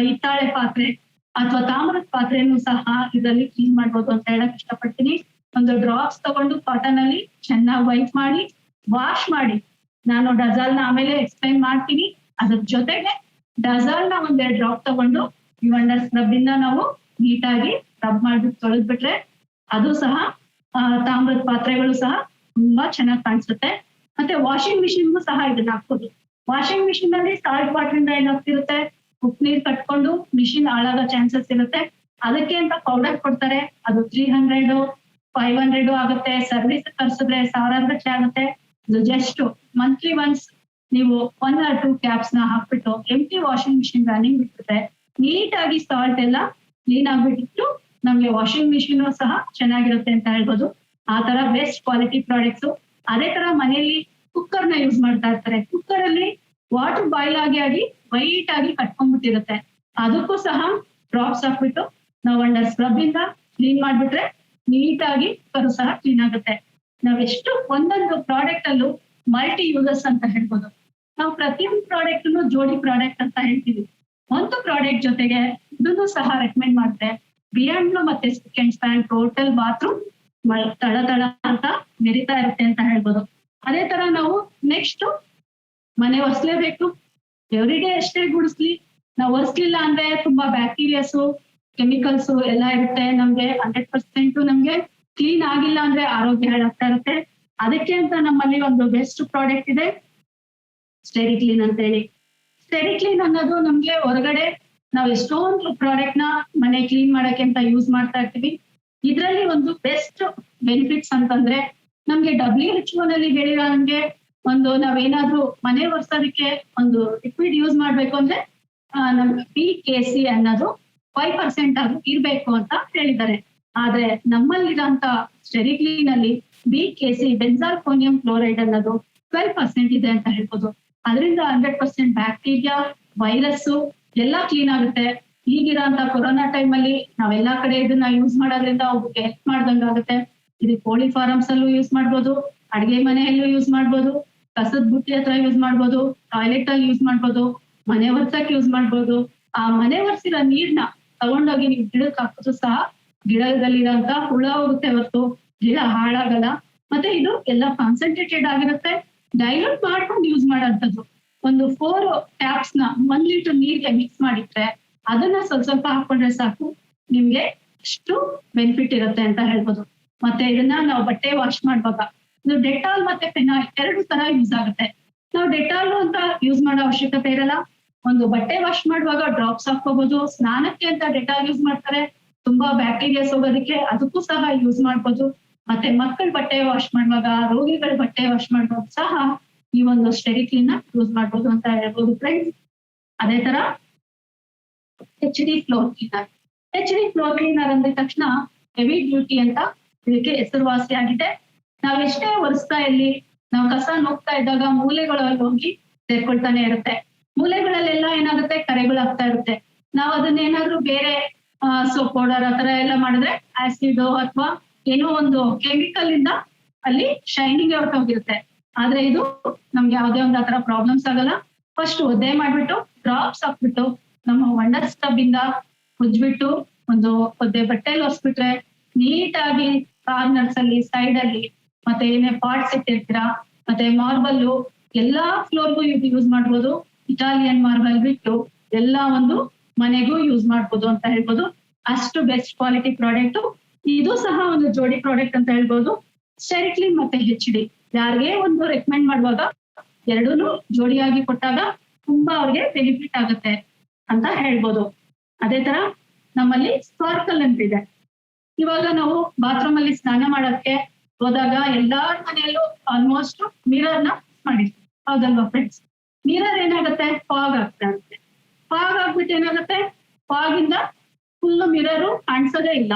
ಹಿತ್ತಾಳೆ ಪಾತ್ರೆ ಅಥವಾ ತಾಮ್ರದ ಪಾತ್ರೆನೂ ಸಹ ಇದರಲ್ಲಿ ಕ್ಲೀನ್ ಮಾಡ್ಬೋದು ಅಂತ ಹೇಳಕ್ ಇಷ್ಟಪಡ್ತೀನಿ. ಒಂದು ಡ್ರಾಪ್ಸ್ ತಗೊಂಡು ಕಾಟನ್ ಅಲ್ಲಿ ಚೆನ್ನಾಗಿ ವೈಪ್ ಮಾಡಿ ವಾಶ್ ಮಾಡಿ, ನಾನು ಡಜಾಲ್ ನ ಆಮೇಲೆ ಎಕ್ಸ್ಪ್ಲೈನ್ ಮಾಡ್ತೀನಿ. ಅದ್ರ ಜೊತೆಗೆ ಡಜಾಲ್ ನ 1-2 ಡ್ರಾಪ್ ತಗೊಂಡು ಇವಂಡರ್ ಸ್ಕ್ರಬ್ ಇಂದ ನಾವು ನೀಟಾಗಿ ರಬ್ ಮಾಡ್ಬಿಟ್ಟು ತೊಳೆದ್ಬಿಟ್ರೆ ಅದು ಸಹ ತಾಮ್ರದ ಪಾತ್ರೆಗಳು ಸಹ ತುಂಬಾ ಚೆನ್ನಾಗಿ ಕಾಣಿಸುತ್ತೆ. ಮತ್ತೆ ವಾಷಿಂಗ್ ಮಿಷಿನ್ಗೂ ಸಹ ಇದನ್ನ ಹಾಕ್ಬೋದು. ವಾಷಿಂಗ್ ಮಿಷಿನ್ ಅಲ್ಲಿ ಸಾಲ್ಟ್ ವಾಟರ್ ಇಂದ ಏನಾಗ್ತಿರುತ್ತೆ, ಉಪ್ಪು ನೀರ್ ಕಟ್ಕೊಂಡು ಮಿಷಿನ್ ಹಾಳಾಗೋ ಚಾನ್ಸಸ್ ಇರುತ್ತೆ. ಅದಕ್ಕೆ ಅಂತ ಪೌಡರ್ ಕೊಡ್ತಾರೆ, ಅದು 300 500 ಆಗುತ್ತೆ. ಸರ್ವಿಸ್ ತರಿಸಿದ್ರೆ 1000 ಗಟ್ಟಲೆ ಆಗುತ್ತೆ. ಇದು ಜಸ್ಟ್ ಮಂತ್ಲಿ ಒನ್ಸ್ ನೀವು 1 or 2 ಕ್ಯಾಪ್ಸ್ ನ ಹಾಕ್ಬಿಟ್ಟು ಎಂಟಿ ವಾಷಿಂಗ್ ಮಿಷಿನ್ ರನ್ನಿಂಗ್ ಬಿಟ್ಬಿಟ್ರೆ ನೀಟಾಗಿ ಸಾಲ್ಟ್ ಎಲ್ಲ ಕ್ಲೀನ್ ಆಗ್ಬಿಟ್ಟು ನಮ್ಗೆ ವಾಷಿಂಗ್ ಮಿಷಿನ್ ಸಹ ಚೆನ್ನಾಗಿರುತ್ತೆ ಅಂತ ಹೇಳ್ಬೋದು. ಆ ತರ ಬೆಸ್ಟ್ ಕ್ವಾಲಿಟಿ ಪ್ರಾಡಕ್ಟ್ಸ್. ಅದೇ ತರ ಮನೆಯಲ್ಲಿ ಕುಕ್ಕರ್ ನ ಯೂಸ್ ಮಾಡ್ತಾ ಇರ್ತಾರೆ. ಕುಕ್ಕರ್ ಅಲ್ಲಿ ವಾಟರ್ ಬಾಯ್ಲ್ ಆಗಿ ವೈಟ್ ಆಗಿ ಕಟ್ಕೊಂಡ್ಬಿಟ್ಟಿರುತ್ತೆ. ಅದಕ್ಕೂ ಸಹ ಡ್ರಾಪ್ಸ್ ಹಾಕ್ಬಿಟ್ಟು ನಾವು ಅಂಡರ್ ಸ್ಕ್ರಬ್ ಇಂದ ಕ್ಲೀನ್ ಮಾಡ್ಬಿಟ್ರೆ ನೀಟಾಗಿ ಕುಕ್ಕರ್ ಸಹ ಕ್ಲೀನ್ ಆಗುತ್ತೆ. ನಾವೆಷ್ಟು ಒಂದೊಂದು ಪ್ರಾಡಕ್ಟ್ ಅಲ್ಲೂ ಮಲ್ಟಿ ಯೂಸಸ್ ಅಂತ ಹೇಳ್ಬೋದು. ನಾವು ಪ್ರತಿಯೊಂದು ಪ್ರಾಡಕ್ಟ್ ಜೋಡಿ ಪ್ರಾಡಕ್ಟ್ ಅಂತ ಹೇಳ್ತೀವಿ. ಒಂದು ಪ್ರಾಡಕ್ಟ್ ಜೊತೆಗೆ ಇದನ್ನು ಸಹ ರೆಕಮೆಂಡ್ ಮಾಡ್ತೆ. ಬಿಯಾಂಡ್ ಮತ್ತೆ speak and span total bathroom ತಳ ಅಂತ ಮೆರಿತಾ ಇರುತ್ತೆ ಅಂತ ಹೇಳ್ಬೋದು. ಅದೇ ತರ ನಾವು ನೆಕ್ಸ್ಟ್ ಮನೆ ಒರೆಸ್ಲೇಬೇಕು. ಎವ್ರಿಡೇ ಎಷ್ಟೇ ಗುಡಿಸ್ಲಿ, ನಾವು ಒರೆಸ್ಲಿಲ್ಲ ಅಂದ್ರೆ ತುಂಬಾ ಬ್ಯಾಕ್ಟೀರಿಯಾಸ್, ಕೆಮಿಕಲ್ಸ್ ಎಲ್ಲ ಇರುತ್ತೆ. ನಮ್ಗೆ 100% ನಮ್ಗೆ ಕ್ಲೀನ್ ಆಗಿಲ್ಲ ಅಂದ್ರೆ ಆರೋಗ್ಯ ಹಾಳಾಗ್ತಾ ಇರುತ್ತೆ. ಅದಕ್ಕೆ ಅಂತ ನಮ್ಮಲ್ಲಿ ಒಂದು ಬೆಸ್ಟ್ ಪ್ರಾಡಕ್ಟ್ ಇದೆ, ಸ್ಟೆರಿಕ್ಲೀನ್ ಅಂತ ಹೇಳಿ. ಸ್ಟೆರಿಕ್ಲೀನ್ ಅನ್ನೋದು ನಮ್ಗೆ ಹೊರಗಡೆ ನಾವು ಎಷ್ಟೊಂದು ಪ್ರಾಡಕ್ಟ್ ನ ಮನೆ ಕ್ಲೀನ್ ಮಾಡಕ್ಕೆ ಅಂತ ಯೂಸ್ ಮಾಡ್ತಾ ಇರ್ತೀವಿ. ಇದ್ರಲ್ಲಿ ಒಂದು ಬೆಸ್ಟ್ ಬೆನಿಫಿಟ್ಸ್ ಅಂತಂದ್ರೆ ನಮ್ಗೆ WHO ನಲ್ಲಿ ಹೇಳಿರೋ ಹಂಗೆ ಒಂದು ನಾವೇನಾದ್ರೂ ಮನೆ ಒರ್ಸೋದಕ್ಕೆ ಒಂದು ಲಿಕ್ವಿಡ್ ಯೂಸ್ ಮಾಡ್ಬೇಕು ಅಂದ್ರೆ ನಮ್ಗೆ PKC ಅನ್ನೋದು 5% ಆದ್ರೂ ಇರ್ಬೇಕು ಅಂತ ಹೇಳಿದ್ದಾರೆ. ಆದ್ರೆ ನಮ್ಮಲ್ಲಿರೋಂತ ಸ್ಟೆರಿಕ್ಲೀನ್ ಅಲ್ಲಿ BKC ಬೆನ್ಸಾಲ್ಫೋನಿಯಂ ಕ್ಲೋರೈಡ್ ಅನ್ನೋದು 12% ಇದೆ ಅಂತ ಹೇಳ್ಬೋದು. ಅದರಿಂದ 100% ಬ್ಯಾಕ್ಟೀರಿಯಾ, ವೈರಸ್ ಎಲ್ಲ ಕ್ಲೀನ್ ಆಗುತ್ತೆ. ಈಗಿರೋಂತ ಕೊರೋನಾ ಟೈಮ್ ಅಲ್ಲಿ ನಾವೆಲ್ಲಾ ಕಡೆ ಇದನ್ನ ಯೂಸ್ ಮಾಡೋದ್ರಿಂದ ಅವ್ರಿಗೆ ಹೆಲ್ಪ್ ಮಾಡ್ದಂಗಾಗುತ್ತೆ. ಇದು ಕೋಳಿ ಫಾರ್ಮ್ಸ್ ಅಲ್ಲೂ ಯೂಸ್ ಮಾಡ್ಬೋದು, ಅಡ್ಗೆ ಮನೆಯಲ್ಲೂ ಯೂಸ್ ಮಾಡ್ಬೋದು, ಕಸದ ಬುಟ್ಟಿ ಹತ್ರ ಯೂಸ್ ಮಾಡ್ಬೋದು, ಟಾಯ್ಲೆಟ್ ಅಲ್ಲಿ ಯೂಸ್ ಮಾಡ್ಬೋದು, ಮನೆ ಒರ್ಸಕ್ ಯೂಸ್ ಮಾಡ್ಬೋದು. ಆ ಮನೆ ಒರ್ಸಿರೋ ನೀರ್ನ ತಗೊಂಡೋಗಿ ನೀವು ಗಿಡಕ್ಕೆ ಹಾಕಿದ್ರು ಸಹ ಗಿಡದಲ್ಲಿರೋಂತ ಹುಳ ಹೋಗುತ್ತೆ ಹೊರತು ಗಿಡ ಹಾಳಾಗಲ್ಲ. ಮತ್ತೆ ಇದು ಎಲ್ಲ ಕಾನ್ಸಂಟ್ರೇಟೆಡ್ ಆಗಿರುತ್ತೆ, ಡೈಲ್ಯೂಟ್ ಮಾಡ್ಕೊಂಡು ಯೂಸ್ ಮಾಡೋಂಥದ್ದು. ಒಂದು 4 ಟ್ಯಾಪ್ಸ್ ನ 1 ಲೀಟರ್ ನೀರ್ಗೆ ಮಿಕ್ಸ್ ಮಾಡಿಟ್ರೆ ಅದನ್ನ ಸ್ವಲ್ಪ ಸ್ವಲ್ಪ ಹಾಕೊಂಡ್ರೆ ಸಾಕು, ನಿಮ್ಗೆ ಅಷ್ಟು ಬೆನಿಫಿಟ್ ಇರುತ್ತೆ ಅಂತ ಹೇಳ್ಬೋದು. ಮತ್ತೆ ಇದನ್ನ ನಾವು ಬಟ್ಟೆ ವಾಶ್ ಮಾಡುವಾಗ ಇದು ಡೆಟಾಲ್ ಮತ್ತೆ ಫೆನಾಲ್ 2 ತರ ಯೂಸ್ ಆಗುತ್ತೆ. ನಾವು ಡೆಟಾಲ್ ಅಂತ ಯೂಸ್ ಮಾಡೋ ಅವಶ್ಯಕತೆ ಇರಲ್ಲ. ಒಂದು ಬಟ್ಟೆ ವಾಶ್ ಮಾಡುವಾಗ ಡ್ರಾಪ್ಸ್ ಹಾಕೋಬಹುದು. ಸ್ನಾನಕ್ಕೆ ಅಂತ ಡೆಟಾಲ್ ಯೂಸ್ ಮಾಡ್ತಾರೆ, ತುಂಬಾ ಬ್ಯಾಕ್ಟೀರಿಯಾಸ್ ಹೋಗೋದಕ್ಕೆ ಅದಕ್ಕೂ ಸಹ ಯೂಸ್ ಮಾಡ್ಬೋದು. ಮತ್ತೆ ಮಕ್ಕಳ ಬಟ್ಟೆ ವಾಶ್ ಮಾಡುವಾಗ, ರೋಗಿಗಳ ಬಟ್ಟೆ ವಾಶ್ ಮಾಡುವಾಗ ಸಹ ಈ ಒಂದು ಸ್ಟೆರಿಕ್ಲೀನ್ ಯೂಸ್ ಮಾಡ್ಬೋದು ಅಂತ ಹೇಳ್ಬೋದು ಫ್ರೆಂಡ್ಸ್. ಅದೇ ತರ HD floor cleaner. HD floor cleaner ಅಂದ ತಕ್ಷಣ ಹೆವಿ ಡ್ಯೂಟಿ ಅಂತ ಇದಕ್ಕೆ ಹೆಸರುವಾಸಿಯಾಗಿದೆ. ನಾವ್ ಎಷ್ಟೇ ಒರೆಸ್ತಾ ಇಲ್ಲಿ ನಾವು ಕಸ ನೋಗ್ತಾ ಇದ್ದಾಗ ಮೂಲೆಗಳಲ್ಲಿ ಹೋಗಿ ಸೇರ್ಕೊಳ್ತಾನೆ ಇರುತ್ತೆ. ಮೂಲೆಗಳಲ್ಲೆಲ್ಲ ಏನಾಗುತ್ತೆ, ಕರೆಗಳು ಆಗ್ತಾ ಇರುತ್ತೆ. ನಾವು ಅದನ್ನ ಏನಾದ್ರೂ ಬೇರೆ ಸೋಪ್ ಪೌಡರ್ ಆ ತರ ಎಲ್ಲ ಮಾಡಿದ್ರೆ ಆಸಿಡ್ ಅಥವಾ ಏನೋ ಒಂದು ಕೆಮಿಕಲ್ ಇಂದ ಅಲ್ಲಿ ಶೈನಿಂಗ್ ಹೊರಟೋಗಿರುತ್ತೆ. ಆದ್ರೆ ಇದು ನಮ್ಗೆ ಯಾವ್ದೇ ಒಂದ್ ಆತರ ಪ್ರಾಬ್ಲಮ್ಸ್ ಆಗಲ್ಲ. ಫಸ್ಟ್ ಒದ್ದೆ ಮಾಡ್ಬಿಟ್ಟು ಡ್ರಾಪ್ಸ್ ಹಾಕ್ಬಿಟ್ಟು ನಮ್ಮ ವಂಡರ್ ಸ್ಟಬ್ ಇಂದ ಉಜ್ಬಿಟ್ಟು ಒಂದು ಒದ್ದೆ ಬಟ್ಟೆಯಲ್ಲಿ ಒರೆಸ್ಬಿಟ್ರೆ ನೀಟಾಗಿ ಕಾರ್ನರ್ಸ್ ಅಲ್ಲಿ, ಸೈಡ್ ಅಲ್ಲಿ, ಮತ್ತೆ ಏನೇ ಪಾರ್ಟ್ಸ್ ಇಟ್ಟಿರ್ತೀರಾ, ಮತ್ತೆ ಮಾರ್ಬಲ್ ಎಲ್ಲಾ ಫ್ಲೋರ್ಗೂ ಯೂಸ್ ಮಾಡ್ಬೋದು. ಇಟಾಲಿಯನ್ ಮಾರ್ಬಲ್ ಬಿಟ್ಟು ಎಲ್ಲ ಒಂದು ಮನೆಗೂ ಯೂಸ್ ಮಾಡ್ಬೋದು ಅಂತ ಹೇಳ್ಬೋದು. ಅಷ್ಟು ಬೆಸ್ಟ್ ಕ್ವಾಲಿಟಿ ಪ್ರಾಡಕ್ಟ್. ಇದು ಸಹ ಒಂದು ಜೋಡಿ ಪ್ರಾಡಕ್ಟ್ ಅಂತ ಹೇಳ್ಬೋದು. ಸ್ಟೆರಿಕ್ಲೀನ್ ಮತ್ತೆ HD ಯಾರಿಗೆ ಒಂದು ರೆಕಮೆಂಡ್ ಮಾಡುವಾಗ ಎರಡೂನು ಜೋಡಿಯಾಗಿ ಕೊಟ್ಟಾಗ ತುಂಬಾ ಅವ್ರಿಗೆ ಬೆನಿಫಿಟ್ ಆಗುತ್ತೆ ಅಂತ ಹೇಳ್ಬೋದು. ಅದೇ ತರ ನಮ್ಮಲ್ಲಿ ಸ್ಪಾರ್ಕಲ್ ಅಂತಿದೆ. ಇವಾಗ ನಾವು ಬಾತ್ರೂಮ್ ಅಲ್ಲಿ ಸ್ನಾನ ಮಾಡೋದಕ್ಕೆ ಹೋದಾಗ ಎಲ್ಲಾ ಮನೆಯಲ್ಲೂ ಆಲ್ಮೋಸ್ಟ್ ಮಿರರ್ ನ ಮಾಡಿರ್ತೀವಿ, ಹೌದಲ್ವಾ ಫ್ರೆಂಡ್ಸ್? ಮಿರರ್ ಏನಾಗುತ್ತೆ, ಫಾಗ್ ಆಗ್ತಾ ಇರುತ್ತೆ. ಫಾಗ್ ಆಗ್ಬಿಟ್ಟು ಏನಾಗುತ್ತೆ, ಫಾಗ್ ಇಂದ ಫುಲ್ ಮಿರರು ಕಾಣಿಸೋದೇ ಇಲ್ಲ.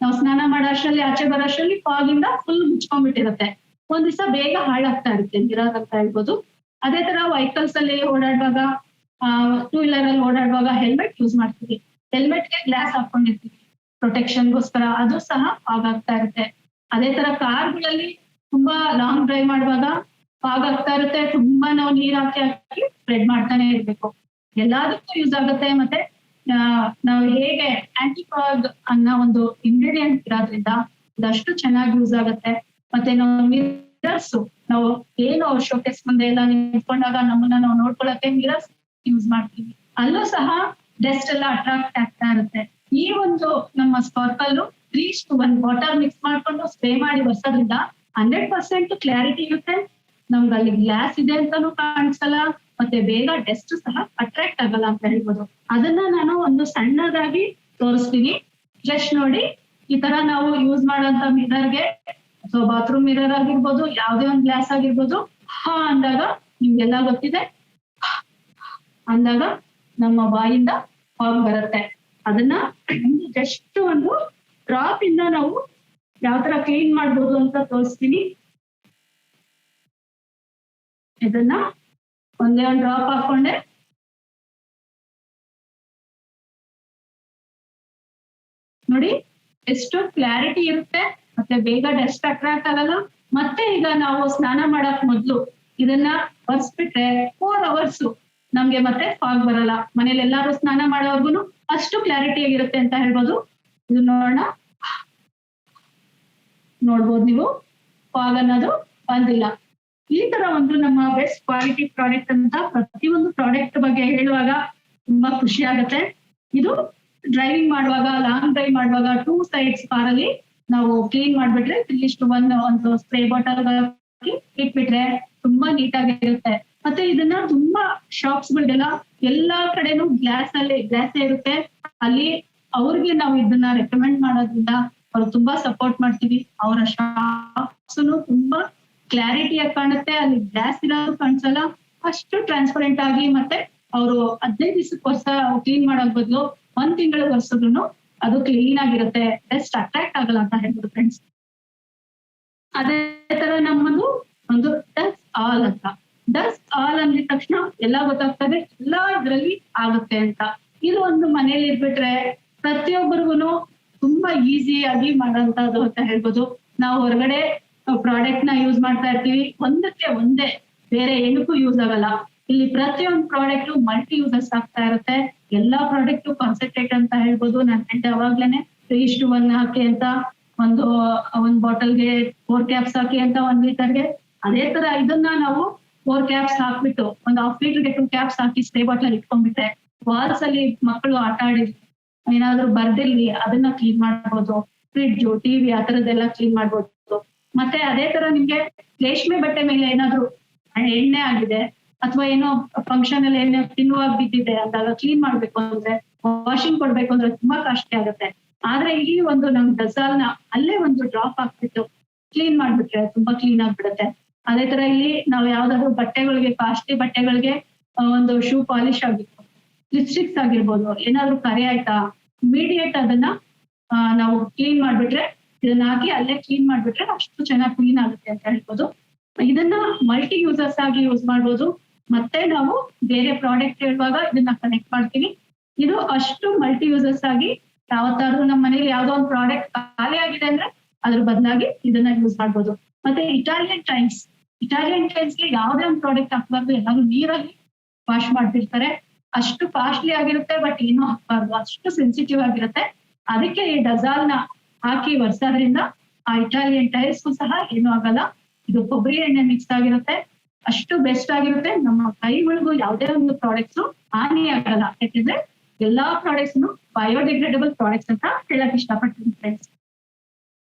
ನಾವು ಸ್ನಾನ ಮಾಡೋ ಅಷ್ಟರಲ್ಲಿ, ಆಚೆ ಬರೋ ಅಷ್ಟರಲ್ಲಿ ಫಾಗ್ ಇಂದ ಫುಲ್ ಮುಚ್ಕೊಂಡ್ಬಿಟ್ಟಿರುತ್ತೆ. ಒಂದ್ ದಿವಸ ಬೇಗ ಹಾಳಾಗ್ತಾ ಇರುತ್ತೆ ಮಿರರ್ ಅಂತ ಹೇಳ್ಬೋದು. ಅದೇ ತರ ವೆಹಿಕಲ್ಸ್ ಅಲ್ಲಿ ಓಡಾಡುವಾಗ, 2 ವೀಲರ್ ಅಲ್ಲಿ ಓಡಾಡುವಾಗ ಹೆಲ್ಮೆಟ್ ಯೂಸ್ ಮಾಡ್ತೀವಿ. ಹೆಲ್ಮೆಟ್ಗೆ ಗ್ಲಾಸ್ ಹಾಕೊಂಡಿರ್ತೀವಿ ಪ್ರೊಟೆಕ್ಷನ್ಗೋಸ್ಕರ, ಅದು ಸಹ ಫಾಗ್ ಆಗ್ತಾ ಇರುತ್ತೆ. ಅದೇ ತರ ಕಾರ್ಗಳಲ್ಲಿ ತುಂಬಾ ಲಾಂಗ್ ಡ್ರೈವ್ ಮಾಡುವಾಗ ಫಾಗ್ ಆಗ್ತಾ ಇರುತ್ತೆ. ತುಂಬಾ ನಾವು ನೀರ್ ಹಾಕಿ ಸ್ಪ್ರೆಡ್ ಮಾಡ್ತಾನೆ ಇರ್ಬೇಕು. ಎಲ್ಲದಕ್ಕೂ ಯೂಸ್ ಆಗುತ್ತೆ. ಮತ್ತೆ ನಾವು ಹೇಗೆ ಆಂಟಿ ಫಾಗ್ ಅನ್ನೋ ಒಂದು ಇಂಗ್ರೀಡಿಯೆಂಟ್ ಇರೋದ್ರಿಂದ ಇದಷ್ಟು ಚೆನ್ನಾಗಿ ಯೂಸ್ ಆಗುತ್ತೆ. ಮತ್ತೆ ನಾವು ಮಿರರ್ಸ್, ನಾವು ಏನು ಶೋಕೇಸ್ ಮುಂದೆ ಎಲ್ಲ ನಿಂತ್ಕೊಂಡಾಗ ನಮ್ಮನ್ನ ನಾವು ನೋಡ್ಕೊಳಕ್ಕೆ ಮಿರರ್ಸ್ ಯೂಸ್ ಮಾಡ್ತೀವಿ. ಅಲ್ಲೂ ಸಹ ಡಸ್ಟ್ ಎಲ್ಲ ಅಟ್ರಾಕ್ಟ್ ಆಗ್ತಾ ಇರುತ್ತೆ. ಈ ಒಂದು ನಮ್ಮ ಸ್ಪಾರ್ಕಲ್ 3:1 ವಾಟರ್ ಮಿಕ್ಸ್ ಮಾಡ್ಕೊಂಡು ಸ್ಪ್ರೇ ಮಾಡಿ ಬರ್ಸೋದ್ರಿಂದ 100% ಕ್ಲಾರಿಟಿ ಇರುತ್ತೆ. ನಮ್ಗೆ ಅಲ್ಲಿ ಗ್ಲಾಸ್ ಇದೆ ಅಂತಾನು ಕಾಣಿಸಲ್ಲ, ಮತ್ತೆ ಬೇಗ ಡಸ್ಟ್ ಸಹ ಅಟ್ರಾಕ್ಟ್ ಆಗಲ್ಲ ಅಂತ ಹೇಳ್ಬೋದು. ಅದನ್ನ ನಾನು ಒಂದು ಸಣ್ಣದಾಗಿ ತೋರಿಸ್ತೀನಿ, ಜಸ್ಟ್ ನೋಡಿ. ಈ ತರ ನಾವು ಯೂಸ್ ಮಾಡೋಂತ ಮಿರರ್ಗೆ, ಸೊ ಬಾತ್ರೂಮ್ ಮಿರರ್ ಆಗಿರ್ಬೋದು, ಯಾವ್ದೇ ಒಂದು ಗ್ಲಾಸ್ ಆಗಿರ್ಬೋದು, ಹಾ ಅಂದಾಗ ನಿಮ್ಗೆಲ್ಲ ಗೊತ್ತಿದೆ, ಅಂದಾಗ ನಮ್ಮ ಬಾಯಿಂದ ಫಾಗ್ ಬರುತ್ತೆ. ಅದನ್ನ ಜಸ್ಟ್ ಒಂದು ಡ್ರಾಪ್ ಇಂದ ನಾವು ಯಾವ ತರ ಕ್ಲೀನ್ ಮಾಡ್ಬೋದು ಅಂತ ತೋರಿಸ್ತೀನಿ. ಇದನ್ನ ಒಂದೇ ಒಂದು ಡ್ರಾಪ್ ಹಾಕೊಂಡೆ ನೋಡಿ ಎಷ್ಟು ಕ್ಲಾರಿಟಿ ಇರುತ್ತೆ, ಮತ್ತೆ ಬೇಗ ಡಸ್ಟ್ ಅಟ್ರಾಕ್ಟ್ ಆಗಲ್ಲ. ಮತ್ತೆ ಈಗ ನಾವು ಸ್ನಾನ ಮಾಡಕ್ ಮೊದ್ಲು ಇದನ್ನ ಒರೆಸ್ಬಿಟ್ರೆ 4 ಅವರ್ಸ್ ನಮ್ಗೆ ಮತ್ತೆ ಫಾಗ್ ಬರಲ್ಲ. ಮನೇಲಿ ಎಲ್ಲಾರು ಸ್ನಾನ ಮಾಡೋರ್ಗುನು ಅಷ್ಟು ಕ್ಲಾರಿಟಿ ಆಗಿರುತ್ತೆ ಅಂತ ಹೇಳ್ಬೋದು. ಇದು ನೋಡೋಣ, ನೋಡ್ಬೋದು ನೀವು, ಫಾಗ್ ಅನ್ನೋದು ಬಂದಿಲ್ಲ. ಈ ತರ ಒಂದು ನಮ್ಮ ಬೆಸ್ಟ್ ಕ್ವಾಲಿಟಿ ಪ್ರಾಡಕ್ಟ್ ಅಂತ ಪ್ರತಿಯೊಂದು ಪ್ರಾಡಕ್ಟ್ ಬಗ್ಗೆ ಹೇಳುವಾಗ ತುಂಬಾ ಖುಷಿ ಆಗುತ್ತೆ. ಇದು ಡ್ರೈವಿಂಗ್ ಮಾಡುವಾಗ, ಲಾಂಗ್ ಡ್ರೈವ್ ಮಾಡುವಾಗ 2 ಸೈಡ್ಸ್ ಕಾರಲ್ಲಿ ನಾವು ಕ್ಲೀನ್ ಮಾಡ್ಬಿಟ್ರೆ 3:1 ಒಂದು ಸ್ಪ್ರೇ ಬಾಟಲ್ ಇಟ್ಬಿಟ್ರೆ ತುಂಬಾ ನೀಟಾಗಿರುತ್ತೆ. ಮತ್ತೆ ಇದನ್ನ ತುಂಬಾ ಶಾಪ್ಸ್ ಗಳಿಗೆಲ್ಲ ಎಲ್ಲಾ ಕಡೆನೂ ಗ್ಲಾಸೇ ಇರುತ್ತೆ. ಅಲ್ಲಿ ಅವ್ರಿಗೆ ನಾವು ಇದನ್ನ ರೆಕಮೆಂಡ್ ಮಾಡೋದ್ರಿಂದ ಅವ್ರು ತುಂಬಾ ಸಪೋರ್ಟ್ ಮಾಡ್ತೀವಿ. ಅವರ ಶಾಪ್ಸ್ ತುಂಬಾ ಕ್ಲಾರಿಟಿಯಾಗಿ ಕಾಣುತ್ತೆ, ಅಲ್ಲಿ ಗ್ಲಾಸ್ ಇರೋದು ಕಾಣಿಸಲ್ಲ, ಅಷ್ಟು ಟ್ರಾನ್ಸ್ಪರೆಂಟ್ ಆಗಿ. ಮತ್ತೆ ಅವರು 15 ದಿವಸಕ್ಕೆ ವರ್ಷ ಕ್ಲೀನ್ ಮಾಡೋದ್ ಬದಲು 1 ತಿಂಗಳು ವರ್ಷದ್ರು ಅದು ಕ್ಲೀನ್ ಆಗಿರುತ್ತೆ, ಡಸ್ಟ್ ಅಟ್ರಾಕ್ಟ್ ಆಗಲ್ಲ ಅಂತ ಹೇಳ್ಬೋದು ಫ್ರೆಂಡ್ಸ್. ಅದೇ ತರ ನಮ್ಮದು ಒಂದು ಡಸ್ಟ್ ಆಲ್ ಅಂತ. ಡಸ್ಟ್ ಆಲ್ ಅಂದಿದ ತಕ್ಷಣ ಎಲ್ಲ ಗೊತ್ತಾಗ್ತದೆ, ಎಲ್ಲಾ ಇದ್ರಲ್ಲಿ ಆಗುತ್ತೆ ಅಂತ. ಇದು ಒಂದು ಮನೇಲಿ ಇರ್ಬಿಟ್ರೆ ಪ್ರತಿಯೊಬ್ಬರಿಗೂ ತುಂಬಾ ಈಸಿಯಾಗಿ ಮಾಡೋಂಥದ್ದು ಅಂತ ಹೇಳ್ಬೋದು. ನಾವು ಹೊರಗಡೆ ಪ್ರಾಡಕ್ಟ್ ನ ಯೂಸ್ ಮಾಡ್ತಾ ಇರ್ತೀವಿ, ಒಂದಕ್ಕೆ ಒಂದೇ, ಬೇರೆ ಏನಕ್ಕೂ ಯೂಸ್ ಆಗಲ್ಲ. ಇಲ್ಲಿ ಪ್ರತಿಯೊಂದು ಪ್ರಾಡಕ್ಟ್ ಮಲ್ಟಿ ಯೂಸಸ್ ಆಗ್ತಾ ಇರುತ್ತೆ. ಎಲ್ಲಾ ಪ್ರಾಡಕ್ಟ್ ಕಾನ್ಸಂಟ್ರೇಟ್ ಅಂತ ಹೇಳ್ಬೋದು. ನಾನು ಹೇಳ್ದೆ ಅವಾಗ್ಲೇನೆ 3:1 ಹಾಕಿ ಅಂತ, ಒಂದ್ ಬಾಟಲ್ಗೆ 4 ಕ್ಯಾಪ್ಸ್ ಹಾಕಿ ಅಂತ 1 ಲೀಟರ್ಗೆ. ಅದೇ ತರ ಇದನ್ನ ನಾವು 4 ಕ್ಯಾಪ್ಸ್ ಹಾಕ್ಬಿಟ್ಟು ಒಂದು 1/2 ಲೀಟರ್ಗೆ 2 ಕ್ಯಾಪ್ಸ್ ಹಾಕಿ ಸ್ಪ್ರೇ ಬಾಟಲ್ ಇಟ್ಕೊಂಡ್ಬಿಟ್ರೆ ವಾಲ್ಸ್ ಅಲ್ಲಿ ಮಕ್ಕಳು ಆಟ ಆಡಿರ್ಲಿ, ಏನಾದ್ರು ಬರ್ದಿರ್ಲಿ, ಅದನ್ನ ಕ್ಲೀನ್ ಮಾಡ್ಬೋದು. ಫ್ರಿಡ್ಜ್, ಟಿವಿ ಆ ತರದ್ದೆಲ್ಲ ಕ್ಲೀನ್ ಮಾಡ್ಬೋದು. ಮತ್ತೆ ಅದೇ ತರ ನಿಮ್ಗೆ ರೇಷ್ಮೆ ಬಟ್ಟೆ ಮೇಲೆ ಏನಾದ್ರು ಎಣ್ಣೆ ಆಗಿದೆ ಅಥವಾ ಏನೋ ಫಂಕ್ಷನ್ ಅಲ್ಲಿ ಏನೋ ತಿನ್ನುವಾಗ ಬಿದ್ದಿದೆ ಅಂದಾಗ ಕ್ಲೀನ್ ಮಾಡ್ಬೇಕು ಅಂದ್ರೆ, ವಾಷಿಂಗ್ ಕೊಡ್ಬೇಕು ಅಂದ್ರೆ ತುಂಬಾ ಕಾಸ್ಟ್ಲಿ ಆಗುತ್ತೆ. ಆದ್ರೆ ಈ ಒಂದು ನಮ್ ಡಸಾಲ್ನ ಅಲ್ಲೇ ಒಂದು ಡ್ರಾಪ್ ಹಾಕ್ಬಿಟ್ಟು ಕ್ಲೀನ್ ಮಾಡ್ಬಿಟ್ರೆ ತುಂಬಾ ಕ್ಲೀನ್ ಆಗ್ಬಿಡುತ್ತೆ. ಅದೇ ತರ ಇಲ್ಲಿ ನಾವು ಯಾವ್ದಾದ್ರು ಬಟ್ಟೆಗಳಿಗೆ, ಕಾಸ್ಟ್ಲಿ ಬಟ್ಟೆಗಳಿಗೆ ಒಂದು ಶೂ ಪಾಲಿಶ್ ಆಗಿರ್ಬೋದು, ಲಿಪ್ಸ್ಟಿಕ್ಸ್ ಆಗಿರ್ಬೋದು, ಏನಾದ್ರು ಕರೆ ಆಯ್ತಾ ಇಮಿಡಿಯೇಟ್ ಅದನ್ನ ನಾವು ಕ್ಲೀನ್ ಮಾಡ್ಬಿಟ್ರೆ, ಇದನ್ನ ಹಾಕಿ ಅಲ್ಲೇ ಕ್ಲೀನ್ ಮಾಡ್ಬಿಟ್ರೆ ಅಷ್ಟು ಚೆನ್ನಾಗಿ ಕ್ಲೀನ್ ಆಗುತ್ತೆ ಅಂತ ಹೇಳ್ಬೋದು. ಇದನ್ನ ಮಲ್ಟಿ ಯೂಸರ್ಸ್ ಆಗಿ ಯೂಸ್ ಮಾಡ್ಬೋದು. ಮತ್ತೆ ನಾವು ಬೇರೆ ಪ್ರಾಡಕ್ಟ್ ಹೇಳುವಾಗ ಇದನ್ನ ಕನೆಕ್ಟ್ ಮಾಡ್ತೀವಿ. ಇದು ಅಷ್ಟು ಮಲ್ಟಿ ಯೂಸರ್ಸ್ ಆಗಿ ಯಾವತ್ತಾದ್ರೂ ನಮ್ಮ ಮನೇಲಿ ಯಾವ್ದೋ ಒಂದು ಪ್ರಾಡಕ್ಟ್ ಖಾಲಿ ಆಗಿದೆ ಅಂದ್ರೆ ಅದ್ರ ಬದಲಾಗಿ ಇದನ್ನ ಯೂಸ್ ಮಾಡ್ಬೋದು. ಮತ್ತೆ ಇಟಾಲಿಯನ್ ಟೈಲ್ಸ್ಗೆ ಯಾವ್ದೇ ಒಂದು ಪ್ರಾಡಕ್ಟ್ ಹಾಕ್ಬಾರ್ದು, ಎಲ್ಲಾದ್ರೂ ನೀರಲ್ಲಿ ವಾಶ್ ಮಾಡ್ತಿರ್ತಾರೆ. ಅಷ್ಟು ಕಾಸ್ಟ್ಲಿ ಆಗಿರುತ್ತೆ, ಬಟ್ ಏನೂ ಹಾಕ್ಬಾರ್ದು, ಅಷ್ಟು ಸೆನ್ಸಿಟಿವ್ ಆಗಿರುತ್ತೆ. ಅದಕ್ಕೆ ಈ ಡಸಾಲ್ನ ಹಾಕಿ ಒರೆಸೋದ್ರಿಂದ ಆ ಇಟಾಲಿಯನ್ ಟೈಲ್ಸ್ಗೂ ಸಹ ಏನೂ ಆಗಲ್ಲ. ಇದು ಕೊಬ್ಬರಿ ಎಣ್ಣೆ ಮಿಕ್ಸ್ ಆಗಿರುತ್ತೆ, ಅಷ್ಟು ಬೆಸ್ಟ್ ಆಗಿರುತ್ತೆ. ನಮ್ಮ ಕೈಗಳಿಗೂ ಯಾವುದೇ ಒಂದು ಪ್ರಾಡಕ್ಟ್ಸ್ ಹಾನಿ ಆಗಲ್ಲ, ಯಾಕಂದ್ರೆ ಎಲ್ಲಾ ಪ್ರಾಡಕ್ಟ್ಸ್ ಬಯೋಡಿಗ್ರೇಡಬಲ್ ಪ್ರಾಡಕ್ಟ್ಸ್ ಅಂತ ಹೇಳಕ್ ಇಷ್ಟಪಡ್ತೀನಿ ಫ್ರೆಂಡ್ಸ್.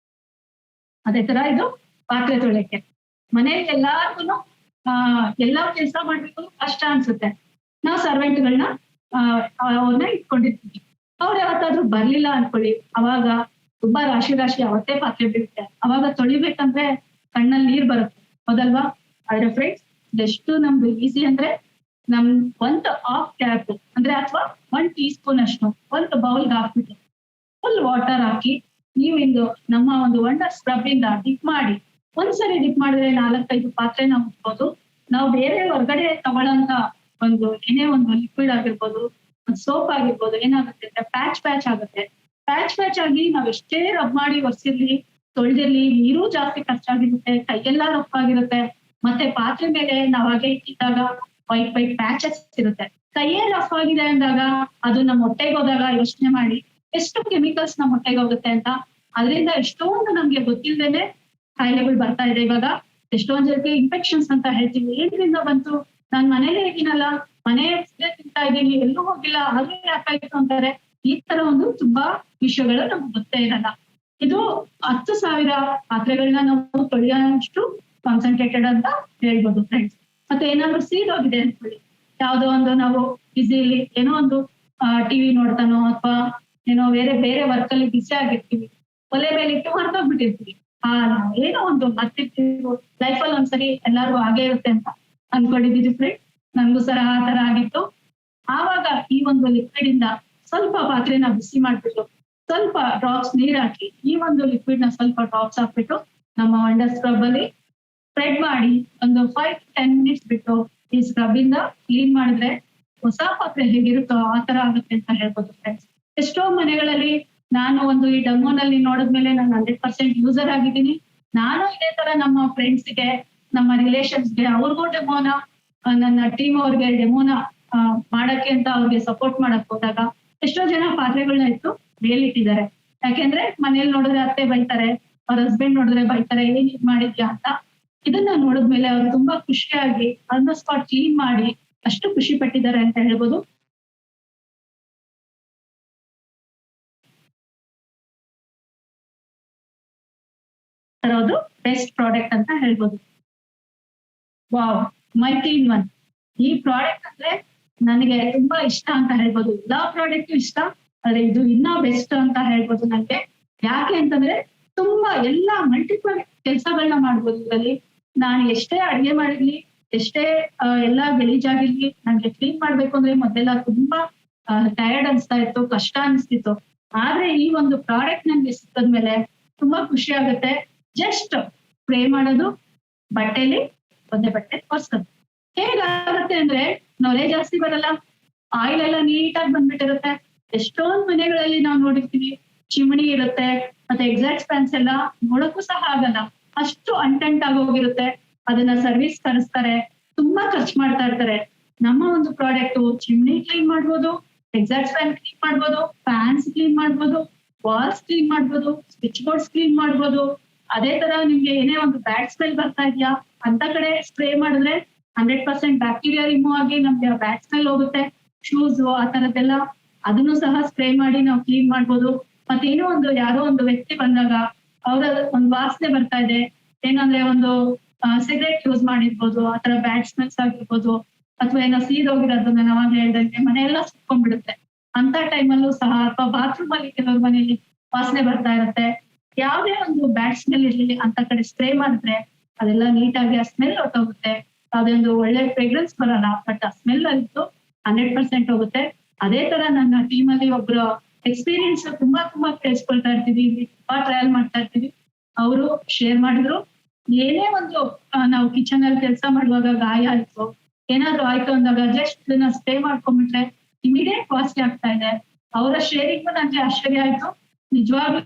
ಅದೇ ತರ ಇದು ಪಾತ್ರೆ ತೊಳೆಯಕ್ಕೆ ಮನೆಯಲ್ಲಿ ಎಲ್ಲಾರ್ಗು ಎಲ್ಲಾ ಕೆಲಸ ಮಾಡ್ಬೇಕು ಕಷ್ಟ ಅನ್ಸುತ್ತೆ. ನಾವು ಸರ್ವೆಂಟ್ಗಳನ್ನ ಅವ್ರನ್ನ ಇಟ್ಕೊಂಡಿರ್ತೀವಿ. ಅವ್ರು ಯಾವತ್ತಾದ್ರೂ ಬರ್ಲಿಲ್ಲ ಅನ್ಕೊಳ್ಳಿ, ಅವಾಗ ತುಂಬಾ ರಾಶಿ ಅವತ್ತೇ ಪಾತ್ರೆ ಬೀಳುತ್ತೆ. ಅವಾಗ ತೊಳಿಬೇಕಂದ್ರೆ ಕಣ್ಣಲ್ಲಿ ನೀರ್ ಬರುತ್ತೆ, ಹೌದಲ್ವಾ? ಆದ್ರೆ ಫ್ರೆಂಡ್ಸ್ ಎಷ್ಟು ನಮ್ದು ಈಸಿ ಅಂದ್ರೆ, ನಮ್ 1/2 ಕ್ಯಾಪ್ ಅಂದ್ರೆ ಅಥವಾ 1 ಟೀ ಸ್ಪೂನ್ ಅಷ್ಟು ಒಂದು ಬೌಲ್ಗೆ ಹಾಕ್ಬಿಟ್ಟು ಫುಲ್ ವಾಟರ್ ಹಾಕಿ ನೀವಿಂದು ನಮ್ಮ ಒಂದು ವಂಡರ್ ಸ್ಕ್ರಬ್ ಇಂದ ಡಿಪ್ ಮಾಡಿ, ಒಂದ್ಸರಿ ಡಿಪ್ ಮಾಡಿದ್ರೆ 4-5 ಪಾತ್ರೆ ನಾವು ಮುಟ್ಬೋದು. ನಾವು ಬೇರೆ ಹೊರಗಡೆ ತಗೊಳ್ಳೋಂತ ಏನೇ ಒಂದು ಲಿಕ್ವಿಡ್ ಆಗಿರ್ಬೋದು, ಸೋಪ್ ಆಗಿರ್ಬೋದು, ಏನಾಗುತ್ತೆ ಅಂದ್ರೆ ಪ್ಯಾಚ್ ಆಗುತ್ತೆ. ಪ್ಯಾಚ್ ಆಗಿ ನಾವ್ ಎಷ್ಟೇ ರಬ್ ಮಾಡಿ ಒರೆಸಿರ್ಲಿ, ತೊಳೆದಿರ್ಲಿ, ನೀರು ಜಾಸ್ತಿ ಖರ್ಚಾಗಿರುತ್ತೆ, ಕೈಯೆಲ್ಲ ರಫ್ ಆಗಿರುತ್ತೆ. ಮತ್ತೆ ಪಾತ್ರೆ ಮೇಲೆ ನಾವ್ ಹಾಗೆ ಇಟ್ಟಿದ್ದಾಗ ವೈಟ್ ಪ್ಯಾಚಸ್ ಇರುತ್ತೆ. ಕೈಯೇ ರಫ್ ಆಗಿದೆ ಅಂದಾಗ ಅದು ನಮ್ಮ ಹೊಟ್ಟೆಗೆ ಹೋದಾಗ ಯೋಚನೆ ಮಾಡಿ ಎಷ್ಟು ಕೆಮಿಕಲ್ಸ್ ನಮ್ಮ ಹೊಟ್ಟೆಗೆ ಹೋಗುತ್ತೆ ಅಂತ. ಅದರಿಂದ ಎಷ್ಟೊಂದು ನಮ್ಗೆ ಗೊತ್ತಿಲ್ಲದೇನೆ ಕಾಯಿಲೆಗಳು ಬರ್ತಾ ಇದೆ. ಇವಾಗ ಎಷ್ಟೊಂದ್ ಜನಕ್ಕೆ ಇನ್ಫೆಕ್ಷನ್ಸ್ ಅಂತ ಹೇಳ್ತೀವಿ. ಏನ್ರಿಂದ ಬಂತು? ನಾನ್ ಮನೇಲೆ ಇದ್ದೀನಲ್ಲ, ಮನೆ ತಿಂತಾ ಇದ್ದೀನಿ, ಎಲ್ಲೂ ಹೋಗಿಲ್ಲ, ಹಾಗೆ ಯಾಕಾಯ್ತು ಅಂತಾರೆ. ಈ ತರ ಒಂದು ತುಂಬಾ ವಿಷಯಗಳು ನಮ್ಗೆ ಗೊತ್ತೇ ಇರಲ್ಲ. ಇದು 10,000 ಪಾತ್ರೆಗಳನ್ನ ನಾವು ತೊಳೆಯೋಷ್ಟು ಕಾನ್ಸಂಟ್ರೇಟೆಡ್ ಅಂತ ಹೇಳ್ಬೋದು ಫ್ರೆಂಡ್ಸ್. ಮತ್ತೆ ಏನಾದ್ರು ಸೀದೋಗಿದೆ ಅನ್ಕೊಳ್ಳಿ, ಯಾವ್ದೋ ಒಂದು ನಾವು ಬಿಸಿಲಿ ಏನೋ ಒಂದು ಟಿವಿ ನೋಡ್ತಾನೋ ಅಥವಾ ಏನೋ ಬೇರೆ ವರ್ಕ್ ಅಲ್ಲಿ ಬಿಸಿ ಆಗಿರ್ತೀವಿ, ಒಲೆ ಮೇಲೆ ಇಟ್ಟು ಮರ್ತೋಗ್ಬಿಟ್ಟಿರ್ತೀವಿ. ಏನೋ ಒಂದು ಮರ್ತಿರ್ತೀವಿ. ಲೈಫಲ್ಲಿ ಒಂದ್ಸರಿ ಎಲ್ಲಾರ್ಗು ಹಾಗೆ ಇರುತ್ತೆ ಅಂತ ಅನ್ಕೊಂಡಿದೀವಿ ಫ್ರೆಂಡ್. ನನ್ಗೂ ಸಹ ಆ ತರ ಆಗಿತ್ತು. ಆವಾಗ ಈ ಒಂದು ಲಿಕ್ವಿಡ್ ಇಂದ ಸ್ವಲ್ಪ ಪಾತ್ರೆನ ಬಿಸಿ ಮಾಡ್ಬಿಟ್ಟು ಸ್ವಲ್ಪ ಡ್ರಾಪ್ಸ್ ನೀರ್ ಹಾಕಿ ಈ ಒಂದು ಲಿಕ್ವಿಡ್ ನ ಸ್ವಲ್ಪ ಡ್ರಾಪ್ಸ್ ಹಾಕ್ಬಿಟ್ಟು ನಮ್ಮ ವಂಡರ್ ಸ್ಕ್ರಬ್ ಅಲ್ಲಿ ಸ್ಪ್ರೆಡ್ ಮಾಡಿ ಒಂದು 5-10 ಮಿನಿಟ್ಸ್ ಬಿಟ್ಟು ಈ ಸ್ಕ್ರಬ್ ಇಂದ ಕ್ಲೀನ್ ಮಾಡಿದ್ರೆ ಹೊಸ ಪಾತ್ರೆ ಹೇಗಿರುತ್ತೋ ಆ ತರ ಆಗುತ್ತೆ ಅಂತ ಹೇಳ್ಬೋದು ಫ್ರೆಂಡ್ಸ್. ಎಷ್ಟೋ ಮನೆಗಳಲ್ಲಿ ನಾನು ಈ ಡೆಮೋನಲ್ಲಿ ನೋಡಿದ್ಮೇಲೆ ನಾನು 100% ಯೂಸರ್ ಆಗಿದ್ದೀನಿ. ನಾನು ಇದೇ ತರ ನಮ್ಮ ಫ್ರೆಂಡ್ಸ್ಗೆ, ನಮ್ಮ ರಿಲೇಷನ್ಸ್ಗೆ ಅವ್ರಿಗೂ ಡೆಮೋನ, ನನ್ನ ಟೀಮ್ ಅವ್ರಿಗೆ ಡೆಮೋನ ಮಾಡಕ್ಕೆ ಅಂತ ಅವ್ರಿಗೆ ಸಪೋರ್ಟ್ ಮಾಡಕ್ ಹೋದಾಗ ಎಷ್ಟೋ ಜನ ಪಾತ್ರೆಗಳನ್ನ ಇಟ್ಟು ಮೇಲಿಟ್ಟಿದ್ದಾರೆ. ಯಾಕೆಂದ್ರೆ ಮನೇಲಿ ನೋಡಿದ್ರೆ ಅತ್ತೆ ಬೈತಾರೆ, ಅವ್ರ ಹಸ್ಬೆಂಡ್ ನೋಡಿದ್ರೆ ಬೈತಾರೆ, ಏನ್ ಇದ್ ಮಾಡಿದ್ಯಾ ಅಂತ. ಇದನ್ನ ನೋಡಿದ್ಮೇಲೆ ಅವ್ರು ತುಂಬಾ ಖುಷಿಯಾಗಿ ಆನ್ ದ ಸ್ಪಾಟ್ ಕ್ಲೀನ್ ಮಾಡಿ ಅಷ್ಟು ಖುಷಿ ಪಟ್ಟಿದ್ದಾರೆ ಅಂತ ಹೇಳ್ಬೋದು. ಅದು ಬೆಸ್ಟ್ ಪ್ರಾಡಕ್ಟ್ ಅಂತ ಹೇಳ್ಬೋದು. ವಾವ್, ಮೈ ಕ್ಲೀನ್ ಒನ್. ಈ ಪ್ರಾಡಕ್ಟ್ ಅಂದ್ರೆ ನನಗೆ ತುಂಬಾ ಇಷ್ಟ ಅಂತ ಹೇಳ್ಬೋದು. ಎಲ್ಲಾ ಪ್ರಾಡಕ್ಟ್ ಇಷ್ಟ, ಆದ್ರೆ ಇದು ಇನ್ನೂ ಬೆಸ್ಟ್ ಅಂತ ಹೇಳ್ಬೋದು. ನನಗೆ ಯಾಕೆ ಅಂತಂದ್ರೆ ತುಂಬಾ ಎಲ್ಲಾ ಮಲ್ಟಿಪಲ್ ಕೆಲಸಗಳನ್ನ ಮಾಡ್ಬೋದು ಇದರಲ್ಲಿ. ನಾನು ಎಷ್ಟೇ ಅಡ್ಗೆ ಮಾಡಿರ್ಲಿ, ಎಷ್ಟೇ ಎಲ್ಲಾ ಗಲೀಜಾಗಿರ್ಲಿ, ನಂಗೆ ಕ್ಲೀನ್ ಮಾಡ್ಬೇಕು ಅಂದ್ರೆ ಮೊದಲೆಲ್ಲ ತುಂಬಾ ಟಯರ್ಡ್ ಅನ್ಸ್ತಾ ಇತ್ತು, ಕಷ್ಟ ಅನ್ಸ್ತಿತ್ತು. ಆದ್ರೆ ಈ ಒಂದು ಪ್ರಾಡಕ್ಟ್ ನನ್ಗೆ ಸಿಕ್ಕದ್ಮೇಲೆ ತುಂಬಾ ಖುಷಿ ಆಗುತ್ತೆ. ಜಸ್ಟ್ ಸ್ಪ್ರೇ ಮಾಡೋದು, ಬಟ್ಟೆಲಿ ಒಂದೇ ಬಟ್ಟೆ ಒರ್ಸೋದು. ಹೇಗಾಗತ್ತೆ ಅಂದ್ರೆ ನೊರೆ ಜಾಸ್ತಿ ಬರಲ್ಲ, ಆಯಿಲ್ ಎಲ್ಲ ನೀಟಾಗಿ ಬಂದ್ಬಿಟ್ಟಿರುತ್ತೆ. ಎಷ್ಟೊಂದ್ ಮನೆಗಳಲ್ಲಿ ನಾವು ನೋಡಿರ್ತೀವಿ, ಚಿಮಣಿ ಇರುತ್ತೆ, ಮತ್ತೆ ಎಕ್ಸಾಕ್ಟ್ ಫ್ಯಾನ್ಸ್ ಎಲ್ಲ ನೋಡಕ್ಕೂ ಸಹ ಆಗಲ್ಲ, ಅಷ್ಟು ಅಂಟೆಂಟ್ ಆಗೋಗಿರುತ್ತೆ. ಅದನ್ನ ಸರ್ವಿಸ್ ಕರೆಸ್ತಾರೆ, ತುಂಬಾ ಖರ್ಚು ಮಾಡ್ತಾ ಇರ್ತಾರೆ. ನಮ್ಮ ಒಂದು ಪ್ರಾಡಕ್ಟ್ ಚಿಮ್ನಿ ಕ್ಲೀನ್ ಮಾಡ್ಬೋದು, ಎಕ್ಸಾಕ್ಟ್ ಫ್ಯಾನ್ ಕ್ಲೀನ್ ಮಾಡ್ಬೋದು, ಫ್ಯಾನ್ಸ್ ಕ್ಲೀನ್ ಮಾಡ್ಬೋದು, ವಾಲ್ಸ್ ಕ್ಲೀನ್ ಮಾಡ್ಬೋದು, ಸ್ವಿಚ್ ಬೋರ್ಡ್ಸ್ ಕ್ಲೀನ್ ಮಾಡ್ಬೋದು. ಅದೇ ತರ ನಿಮ್ಗೆ ಏನೇ ಒಂದು ಬ್ಯಾಡ್ ಸ್ಮೆಲ್ ಬರ್ತಾ ಇದೆಯಾ ಅಂತ ಕಡೆ ಸ್ಪ್ರೇ ಮಾಡಿದ್ರೆ 100% ಬ್ಯಾಕ್ಟೀರಿಯಾ ರಿಮೂವ್ ಆಗಿ ನಮ್ಗೆ ಬ್ಯಾಡ್ ಸ್ಮೆಲ್ ಹೋಗುತ್ತೆ. ಶೂಸ್ ಆ ತರದ್ದೆಲ್ಲ ಅದನ್ನು ಸಹ ಸ್ಪ್ರೇ ಮಾಡಿ ನಾವು ಕ್ಲೀನ್ ಮಾಡ್ಬೋದು. ಮತ್ತೇನೋ ಒಂದು ಯಾರೋ ಒಂದು ವ್ಯಕ್ತಿ ಬಂದಾಗ ಅವರ ಒಂದು ವಾಸನೆ ಬರ್ತಾ ಇದೆ, ಏನಂದ್ರೆ ಒಂದು ಸಿಗರೇಟ್ ಯೂಸ್ ಮಾಡಿರ್ಬೋದು, ಆ ತರ ಬ್ಯಾಡ್ ಸ್ಮೆಲ್ಸ್ ಆಗಿರ್ಬೋದು, ಅಥವಾ ಏನೋ ಸೀದೋಗಿರೋದನ್ನ ನಾವಾಗ ಹೇಳ್ದಂಗೆ ಮನೆಯೆಲ್ಲ ಸುಟ್ಕೊಂಡ್ಬಿಡುತ್ತೆ. ಅಂತ ಟೈಮಲ್ಲೂ ಸಹ, ಅಥವಾ ಬಾತ್ರೂಮ್ ಅಲ್ಲಿ ಕೆಲವ್ರ ಮನೆಯಲ್ಲಿ ವಾಸನೆ ಬರ್ತಾ ಇರುತ್ತೆ, ಯಾವ್ದೇ ಒಂದು ಬ್ಯಾಡ್ ಸ್ಮೆಲ್ ಇರ್ಲಿ ಅಂತ ಕಡೆ ಸ್ಪ್ರೇ ಮಾಡಿದ್ರೆ ಅದೆಲ್ಲ ನೀಟಾಗಿ ಆ ಸ್ಮೆಲ್ ಹೊಟ್ಟೋಗುತ್ತೆ. ಅದೊಂದು ಒಳ್ಳೆ ಫ್ರೇಗ್ರೆನ್ಸ್ ಬರಲ್ಲ, ಬಟ್ ಆ ಸ್ಮೆಲ್ ಅಂತೂ 100% ಹೋಗುತ್ತೆ. ಅದೇ ತರ ನನ್ನ ಟೀಮ್ ಅಲ್ಲಿ ಒಬ್ರು ಎಕ್ಸ್ಪೀರಿಯನ್ಸ್ ತುಂಬಾ ಕೇಳಿಸ್ಕೊಳ್ತಾ ಇರ್ತೀವಿ, ತುಂಬಾ ಟ್ರಯಲ್ ಮಾಡ್ತಾ ಇರ್ತೀವಿ. ಅವರು ಶೇರ್ ಮಾಡಿದ್ರು, ಏನೇ ಒಂದು ನಾವು ಕಿಚನ್ ಅಲ್ಲಿ ಕೆಲಸ ಮಾಡುವಾಗ ಗಾಯ ಆಯ್ತು, ಏನಾದ್ರು ಆಯ್ತು ಅಂದಾಗ ಜಸ್ಟ್ ಇದನ್ನ ಸ್ಪ್ರೇ ಮಾಡ್ಕೊಂಡ್ಬಿಟ್ರೆ ಇಮಿಡಿಯೇಟ್ ವಾಸಿ ಆಗ್ತಾ ಇದೆ. ಅವರ ಶೇರಿಂಗು ನನ್ಗೆ ಆಶ್ಚರ್ಯ ಆಯ್ತು. ನಿಜವಾಗ್ಲೂ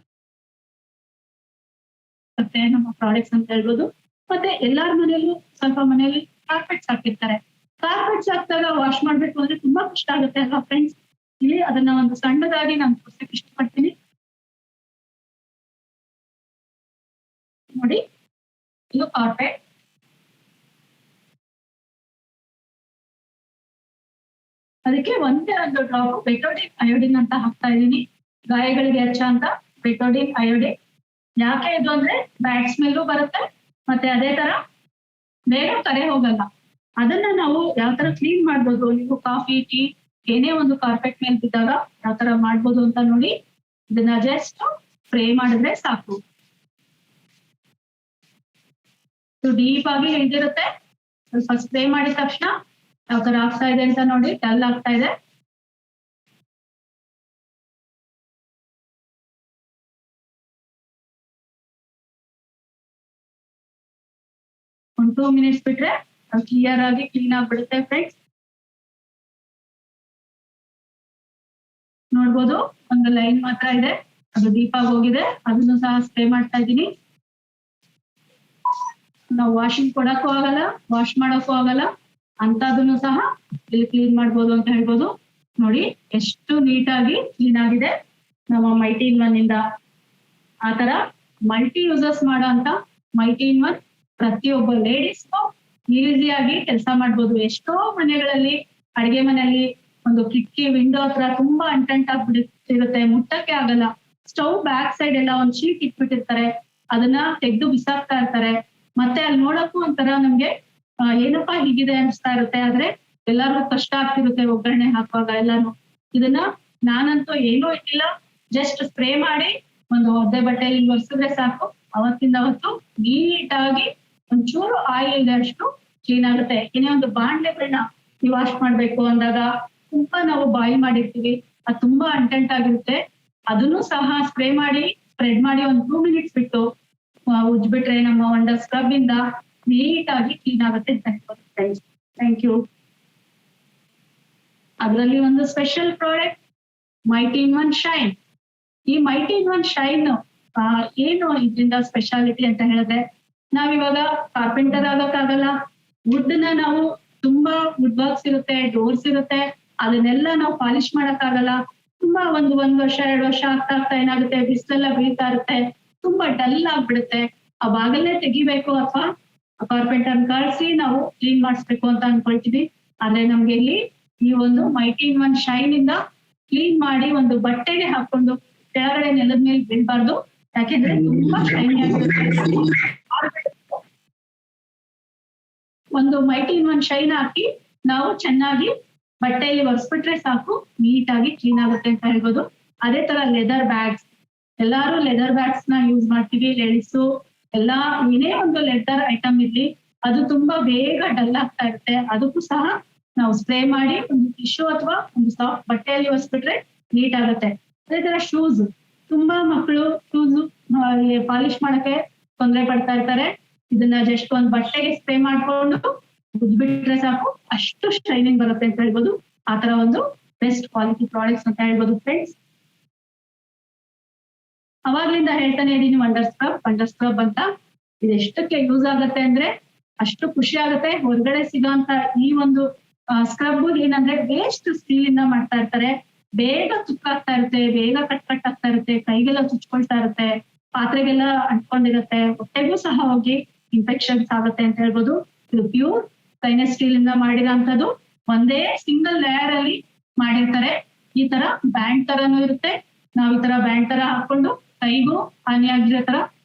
ಮತ್ತೆ ನಮ್ಮ ಪ್ರಾಡಕ್ಟ್ಸ್ ಅಂತ ಹೇಳ್ಬೋದು. ಮತ್ತೆ ಎಲ್ಲಾರ ಮನೆಯಲ್ಲೂ ಸ್ವಲ್ಪ ಮನೆಯಲ್ಲಿ ಕಾರ್ಪೆಟ್ಸ್ ಹಾಕಿರ್ತಾರೆ. ಕಾರ್ಪೆಟ್ಸ್ ಹಾಕಿದಾಗ ವಾಶ್ ಮಾಡ್ಬೇಕು ಅಂದ್ರೆ ತುಂಬಾ ಕಷ್ಟ ಆಗುತ್ತೆ ಅಲ್ವಾ ಫ್ರೆಂಡ್ಸ್? ಇಲ್ಲಿ ಅದನ್ನ ಒಂದು ಸಣ್ಣದಾಗಿ ನಾನು ತೋರ್ಸಕ್ಕೆ ಇಷ್ಟಪಡ್ತೀನಿ. ನೋಡಿ, ಇದು ಕಾರ್ಪೆಟ್. ಅದಕ್ಕೆ ಒಂದೇ ಒಂದು ಡ್ರಾಪ್ ಬೆಟೋಡಿನ್ ಅಯೋಡಿನ್ ಅಂತ ಹಾಕ್ತಾ ಇದ್ದೀನಿ. ಗಾಯಗಳಿಗೆ ಹಚ್ಚ ಅಂತ ಬೆಟೋಡಿನ್ ಅಯೋಡಿನ್. ಯಾಕೆ ಇದು ಅಂದ್ರೆ ಬ್ಯಾಡ್ ಸ್ಮೆಲ್ಲು ಬರುತ್ತೆ, ಮತ್ತೆ ಅದೇ ತರ ಬೇಗ ಕರೆ ಹೋಗಲ್ಲ. ಅದನ್ನ ನಾವು ಯಾವ ತರ ಕ್ಲೀನ್ ಮಾಡ್ಬೋದು, ನೀವು ಕಾಫಿ ಟೀ ಏನೇ ಒಂದು ಕಾರ್ಪೆಟ್ ಮೇಲೆ ಬಿದ್ದಾಗ ಯಾವ ತರ ಮಾಡ್ಬೋದು ಅಂತ ನೋಡಿ. ಇದನ್ನ ಜಸ್ಟ್ ಸ್ಪ್ರೇ ಮಾಡಿದ್ರೆ ಸಾಕು. ಡೀಪ್ ಆಗಿ ಹಿಡಿದಿರುತ್ತೆ. ಸ್ವಲ್ಪ ಸ್ಪ್ರೇ ಮಾಡಿದ ತಕ್ಷಣ ಯಾವ ತರ ಆಗ್ತಾ ಇದೆ ಅಂತ ನೋಡಿ, ಡಲ್ ಆಗ್ತಾ ಇದೆ. ಒಂದು 2 ಮಿನಿಟ್ಸ್ ಬಿಟ್ರೆ ಅದು ಕ್ಲಿಯರ್ ಆಗಿ ಕ್ಲೀನ್ ಆಗ್ಬಿಡುತ್ತೆ ಫ್ರೆಂಡ್ಸ್. ನೋಡ್ಬೋದು, ಒಂದು ಲೈನ್ ಮಾತ್ರ ಇದೆ, ಅದು ಡೀಪ್ ಆಗಿ ಹೋಗಿದೆ. ಅದನ್ನು ಸಹ ಸ್ಪ್ರೇ ಮಾಡ್ತಾ ಇದ್ದೀನಿ. ನಾವು ವಾಷಿಂಗ್ ಕೊಡಕ್ಕೂ ಆಗಲ್ಲ, ವಾಶ್ ಮಾಡಕ್ಕೂ ಆಗಲ್ಲ, ಅಂತದನ್ನು ಸಹ ಇಲ್ಲಿ ಕ್ಲೀನ್ ಮಾಡ್ಬೋದು ಅಂತ ಹೇಳ್ಬೋದು. ನೋಡಿ ಎಷ್ಟು ನೀಟಾಗಿ ಕ್ಲೀನ್ ಆಗಿದೆ ನಮ್ಮ ಮೈಟಿ ಇನ್ ಒನ್ ಇಂದ. ಆ ತರ ಮಲ್ಟಿ ಯೂಸರ್ಸ್ ಮಾಡೋ ಅಂತ ಮೈಟಿ ಇನ್ ಒನ್ ಪ್ರತಿಯೊಬ್ಬ ಲೇಡೀಸ್ ಈಸಿಯಾಗಿ ಕೆಲಸ ಮಾಡ್ಬೋದು. ಎಷ್ಟೋ ಮನೆಗಳಲ್ಲಿ, ಅಡಿಗೆ ಮನೆಯಲ್ಲಿ ಒಂದು ಕಿಟಕಿ ವಿಂಡೋ ಹತ್ರ ತುಂಬಾ ಅಂಟೆಂಟ್ ಆಗ್ಬಿಟ್ಟಿರುತ್ತೆ, ಮುಟ್ಟಕ್ಕೆ ಆಗಲ್ಲ. ಸ್ಟವ್ ಬ್ಯಾಕ್ ಸೈಡ್ ಎಲ್ಲ ಒಂದು ಶೀಟ್ ಇಟ್ಬಿಟ್ಟಿರ್ತಾರೆ, ಅದನ್ನ ತೆಗೆದು ಬಿಸಾಕ್ತಾ ಇರ್ತಾರೆ. ಮತ್ತೆ ಅಲ್ಲಿ ನೋಡಕ್ಕೂ ಒಂಥರ ನಮ್ಗೆ ಏನಪ್ಪಾ ಹೀಗಿದೆ ಅನ್ಸ್ತಾ ಇರುತ್ತೆ. ಆದ್ರೆ ಎಲ್ಲರಿಗೂ ಕಷ್ಟ ಆಗ್ತಿರುತ್ತೆ ಒಗ್ಗರಣೆ ಹಾಕುವಾಗ ಎಲ್ಲಾನು. ಇದನ್ನ ನಾನಂತೂ ಏನೂ ಇಟ್ಟಿಲ್ಲ, ಜಸ್ಟ್ ಸ್ಪ್ರೇ ಮಾಡಿ ಒಂದು ಒದ್ದೆ ಬಟ್ಟೆಯಲ್ಲಿ ಒರೆಸಿದ್ರೆ ಸಾಕು. ಅವತ್ತಿಂದ ಅವತ್ತು ನೀಟಾಗಿ ಒಂಚೂರು ಆಯಿಲ್ ಇದೆ ಅಷ್ಟು ಕ್ಲೀನ್ ಆಗುತ್ತೆ. ಏನೇ ಒಂದು ಬಾಂಡ್ಲೆಗಳನ್ನ ನೀವು ವಾಶ್ ಮಾಡ್ಬೇಕು ಅಂದಾಗ ತುಂಬಾ ನಾವು ಬಾಯ್ಲ್ ಮಾಡಿರ್ತೀವಿ, ಅದು ತುಂಬಾ ಅಂಟೆಂಟ್ ಆಗಿರುತ್ತೆ. ಅದನ್ನು ಸಹ ಸ್ಪ್ರೇ ಮಾಡಿ ಸ್ಪ್ರೆಡ್ ಮಾಡಿ ಒಂದು 2 ಮಿನಿಟ್ಸ್ ಬಿಟ್ಟು ಉಜ್ಬಿಟ್ರೆ ನಮ್ಮ ಒಂದು ಸ್ಕ್ರಬ್ ಇಂದ ನೀಟಾಗಿ ಕ್ಲೀನ್ ಆಗುತ್ತೆ ಅಂತ ಹೇಳ್ಬೋದು ಫ್ರೆಂಡ್ಸ್. Thank you. ಅದರಲ್ಲಿ ಒಂದು special product mighty in one shine. ಈ ಮೈಟಿ ಇನ್ ಒನ್ ಶೈನ್ ಏನು ಇದರಿಂದ ಸ್ಪೆಷಾಲಿಟಿ ಅಂತ ಹೇಳಿದ್ರೆ, ನಾವಿವಾಗ ಕಾರ್ಪೆಂಟರ್ ಆಗಕ್ಕಾಗಲ್ಲ. ವುಡ್ ನ ನಾವು ತುಂಬಾ ವುಡ್ ವರ್ಕ್ಸ್ ಇರುತ್ತೆ, ಡೋರ್ಸ್ ಇರುತ್ತೆ, ಅದನ್ನೆಲ್ಲ ನಾವು ಪಾಲಿಶ್ ಮಾಡಕ್ಕಾಗಲ್ಲ. ತುಂಬಾ ಒಂದು 1 ವರ್ಷ 2 ವರ್ಷ ಆಗ್ತಾ ಏನಾಗುತ್ತೆ, ಬಿಸಿಲೆಲ್ಲ ಬೀಳ್ತಾ ಇರುತ್ತೆ, ತುಂಬಾ ಡಲ್ ಆಗ್ಬಿಡುತ್ತೆ. ಆ ಬಾಗಲ್ಲೇ ತೆಗಿಬೇಕು ಅಥವಾ ಕಾರ್ಪೆಂಟರ್ ಕಳ್ಸಿ ನಾವು ಕ್ಲೀನ್ ಮಾಡಿಸ್ಬೇಕು ಅಂತ ಅನ್ಕೊಳ್ತೀವಿ. ಆದ್ರೆ ನಮ್ಗೆ ಇಲ್ಲಿ ಈ ಒಂದು ಮೈಟಿ ಇನ್ ಒನ್ ಶೈನ್ ಇಂದ ಕ್ಲೀನ್ ಮಾಡಿ ಒಂದು ಬಟ್ಟೆಗೆ ಹಾಕೊಂಡು ಕೆಳಗಡೆ ನೆಲದ ಮೇಲೆ ಬೀಳ್ಬಾರ್ದು, ಯಾಕೆಂದ್ರೆ ತುಂಬಾ ಶೈನಿ ಆಗಿರುತ್ತೆ. ಒಂದು ಮೈಟಿ ಇನ್ ಒನ್ ಶೈನ್ ಹಾಕಿ ನಾವು ಚೆನ್ನಾಗಿ ಬಟ್ಟೆಯಲ್ಲಿ ಒರೆಸ್ಬಿಟ್ರೆ ಸಾಕು, ನೀಟಾಗಿ ಕ್ಲೀನ್ ಆಗುತ್ತೆ ಅಂತ ಹೇಳ್ಬೋದು. ಅದೇ ತರ ಲೆದರ್ ಬ್ಯಾಗ್ಸ್, ಎಲ್ಲಾರು ಲೆದರ್ ಬ್ಯಾಗ್ಸ್ ನ ಯೂಸ್ ಮಾಡ್ತೀವಿ, ಲೇಡೀಸು ಎಲ್ಲಾ ಏನೇ ಒಂದು ಲೆದರ್ ಐಟಮ್ ಇರ್ಲಿ ಅದು ತುಂಬಾ ಬೇಗ ಡಲ್ ಆಗ್ತಾ ಇರುತ್ತೆ. ಅದಕ್ಕೂ ಸಹ ನಾವು ಸ್ಪ್ರೇ ಮಾಡಿ ಒಂದು ಟಿಶ್ಯೂ ಅಥವಾ ಒಂದು ಸಾಫ್ಟ್ ಬಟ್ಟೆಯಲ್ಲಿ ಒರೆಸ್ಬಿಟ್ರೆ ನೀಟ್ ಆಗುತ್ತೆ. ಅದೇ ತರ ಶೂಸ್, ತುಂಬಾ ಮಕ್ಕಳು ಶೂಸ್ ಪಾಲಿಶ್ ಮಾಡಕ್ಕೆ ತೊಂದರೆ ಪಡ್ತಾ ಇರ್ತಾರೆ. ಇದನ್ನ ಜಸ್ಟ್ ಒಂದ್ ಬಟ್ಟೆಗೆ ಸ್ಪ್ರೇ ಮಾಡ್ಕೊಂಡು ಬಿಟ್ರೆ ಸಾಕು, ಅಷ್ಟು ಶೈನಿಂಗ್ ಬರುತ್ತೆ ಅಂತ ಹೇಳ್ಬೋದು. ಆ ತರ ಒಂದು ಬೆಸ್ಟ್ ಕ್ವಾಲಿಟಿ ಪ್ರಾಡಕ್ಟ್ಸ್ ಅಂತ ಹೇಳ್ಬೋದು ಫ್ರೆಂಡ್ಸ್. ಅವಾಗ್ಲಿಂದ ಹೇಳ್ತಾನೆ ಇದೀನಿ ವಂಡರ್ ಸ್ಕ್ರಬ್ ಅಂತ. ಇದು ಎಷ್ಟಕ್ಕೆ ಯೂಸ್ ಆಗತ್ತೆ ಅಂದ್ರೆ ಅಷ್ಟು ಖುಷಿ ಆಗುತ್ತೆ. ಹೊರಗಡೆ ಸಿಗೋಂತ ಈ ಒಂದು ಸ್ಕ್ರಬ್ ಏನಂದ್ರೆ ವೇಸ್ಟ್ ಸ್ಟೀಲ್ ಇಂದ ಮಾಡ್ತಾ ಇರ್ತಾರೆ, ಬೇಗ ತುಕ್ಕಾಗ್ತಾ ಇರುತ್ತೆ, ಬೇಗ ಕಟ್ ಆಗ್ತಾ ಇರುತ್ತೆ, ಕೈಗೆಲ್ಲ ಚುಚ್ಕೊಳ್ತಾ ಇರುತ್ತೆ, ಪಾತ್ರೆಗೆಲ್ಲ ಅಂಟ್ಕೊಂಡಿರುತ್ತೆ, ಹೊಟ್ಟೆಗೂ ಸಹ ಹೋಗಿ ಇನ್ಫೆಕ್ಷನ್ಸ್ ಆಗುತ್ತೆ ಅಂತ ಹೇಳ್ಬೋದು. ಇದು ಪ್ಯೂರ್ ಸ್ಟೈನ್ಲೆಸ್ ಸ್ಟೀಲ್ ಇಂದ ಮಾಡಿರೋಂಥದ್ದು, ಒಂದೇ ಸಿಂಗಲ್ ಲೇಯರ್ ಅಲ್ಲಿ ಮಾಡಿರ್ತಾರೆ. ಈ ತರ ಬ್ಯಾಂಡ್ ತರನು ಇರುತ್ತೆ. ನಾವ್ ಈ ತರ ಬ್ಯಾಂಡ್ ತರ ಹಾಕೊಂಡು ಕೈಗೂ ಹಾನಿಯಾಗಿರೋ ತರ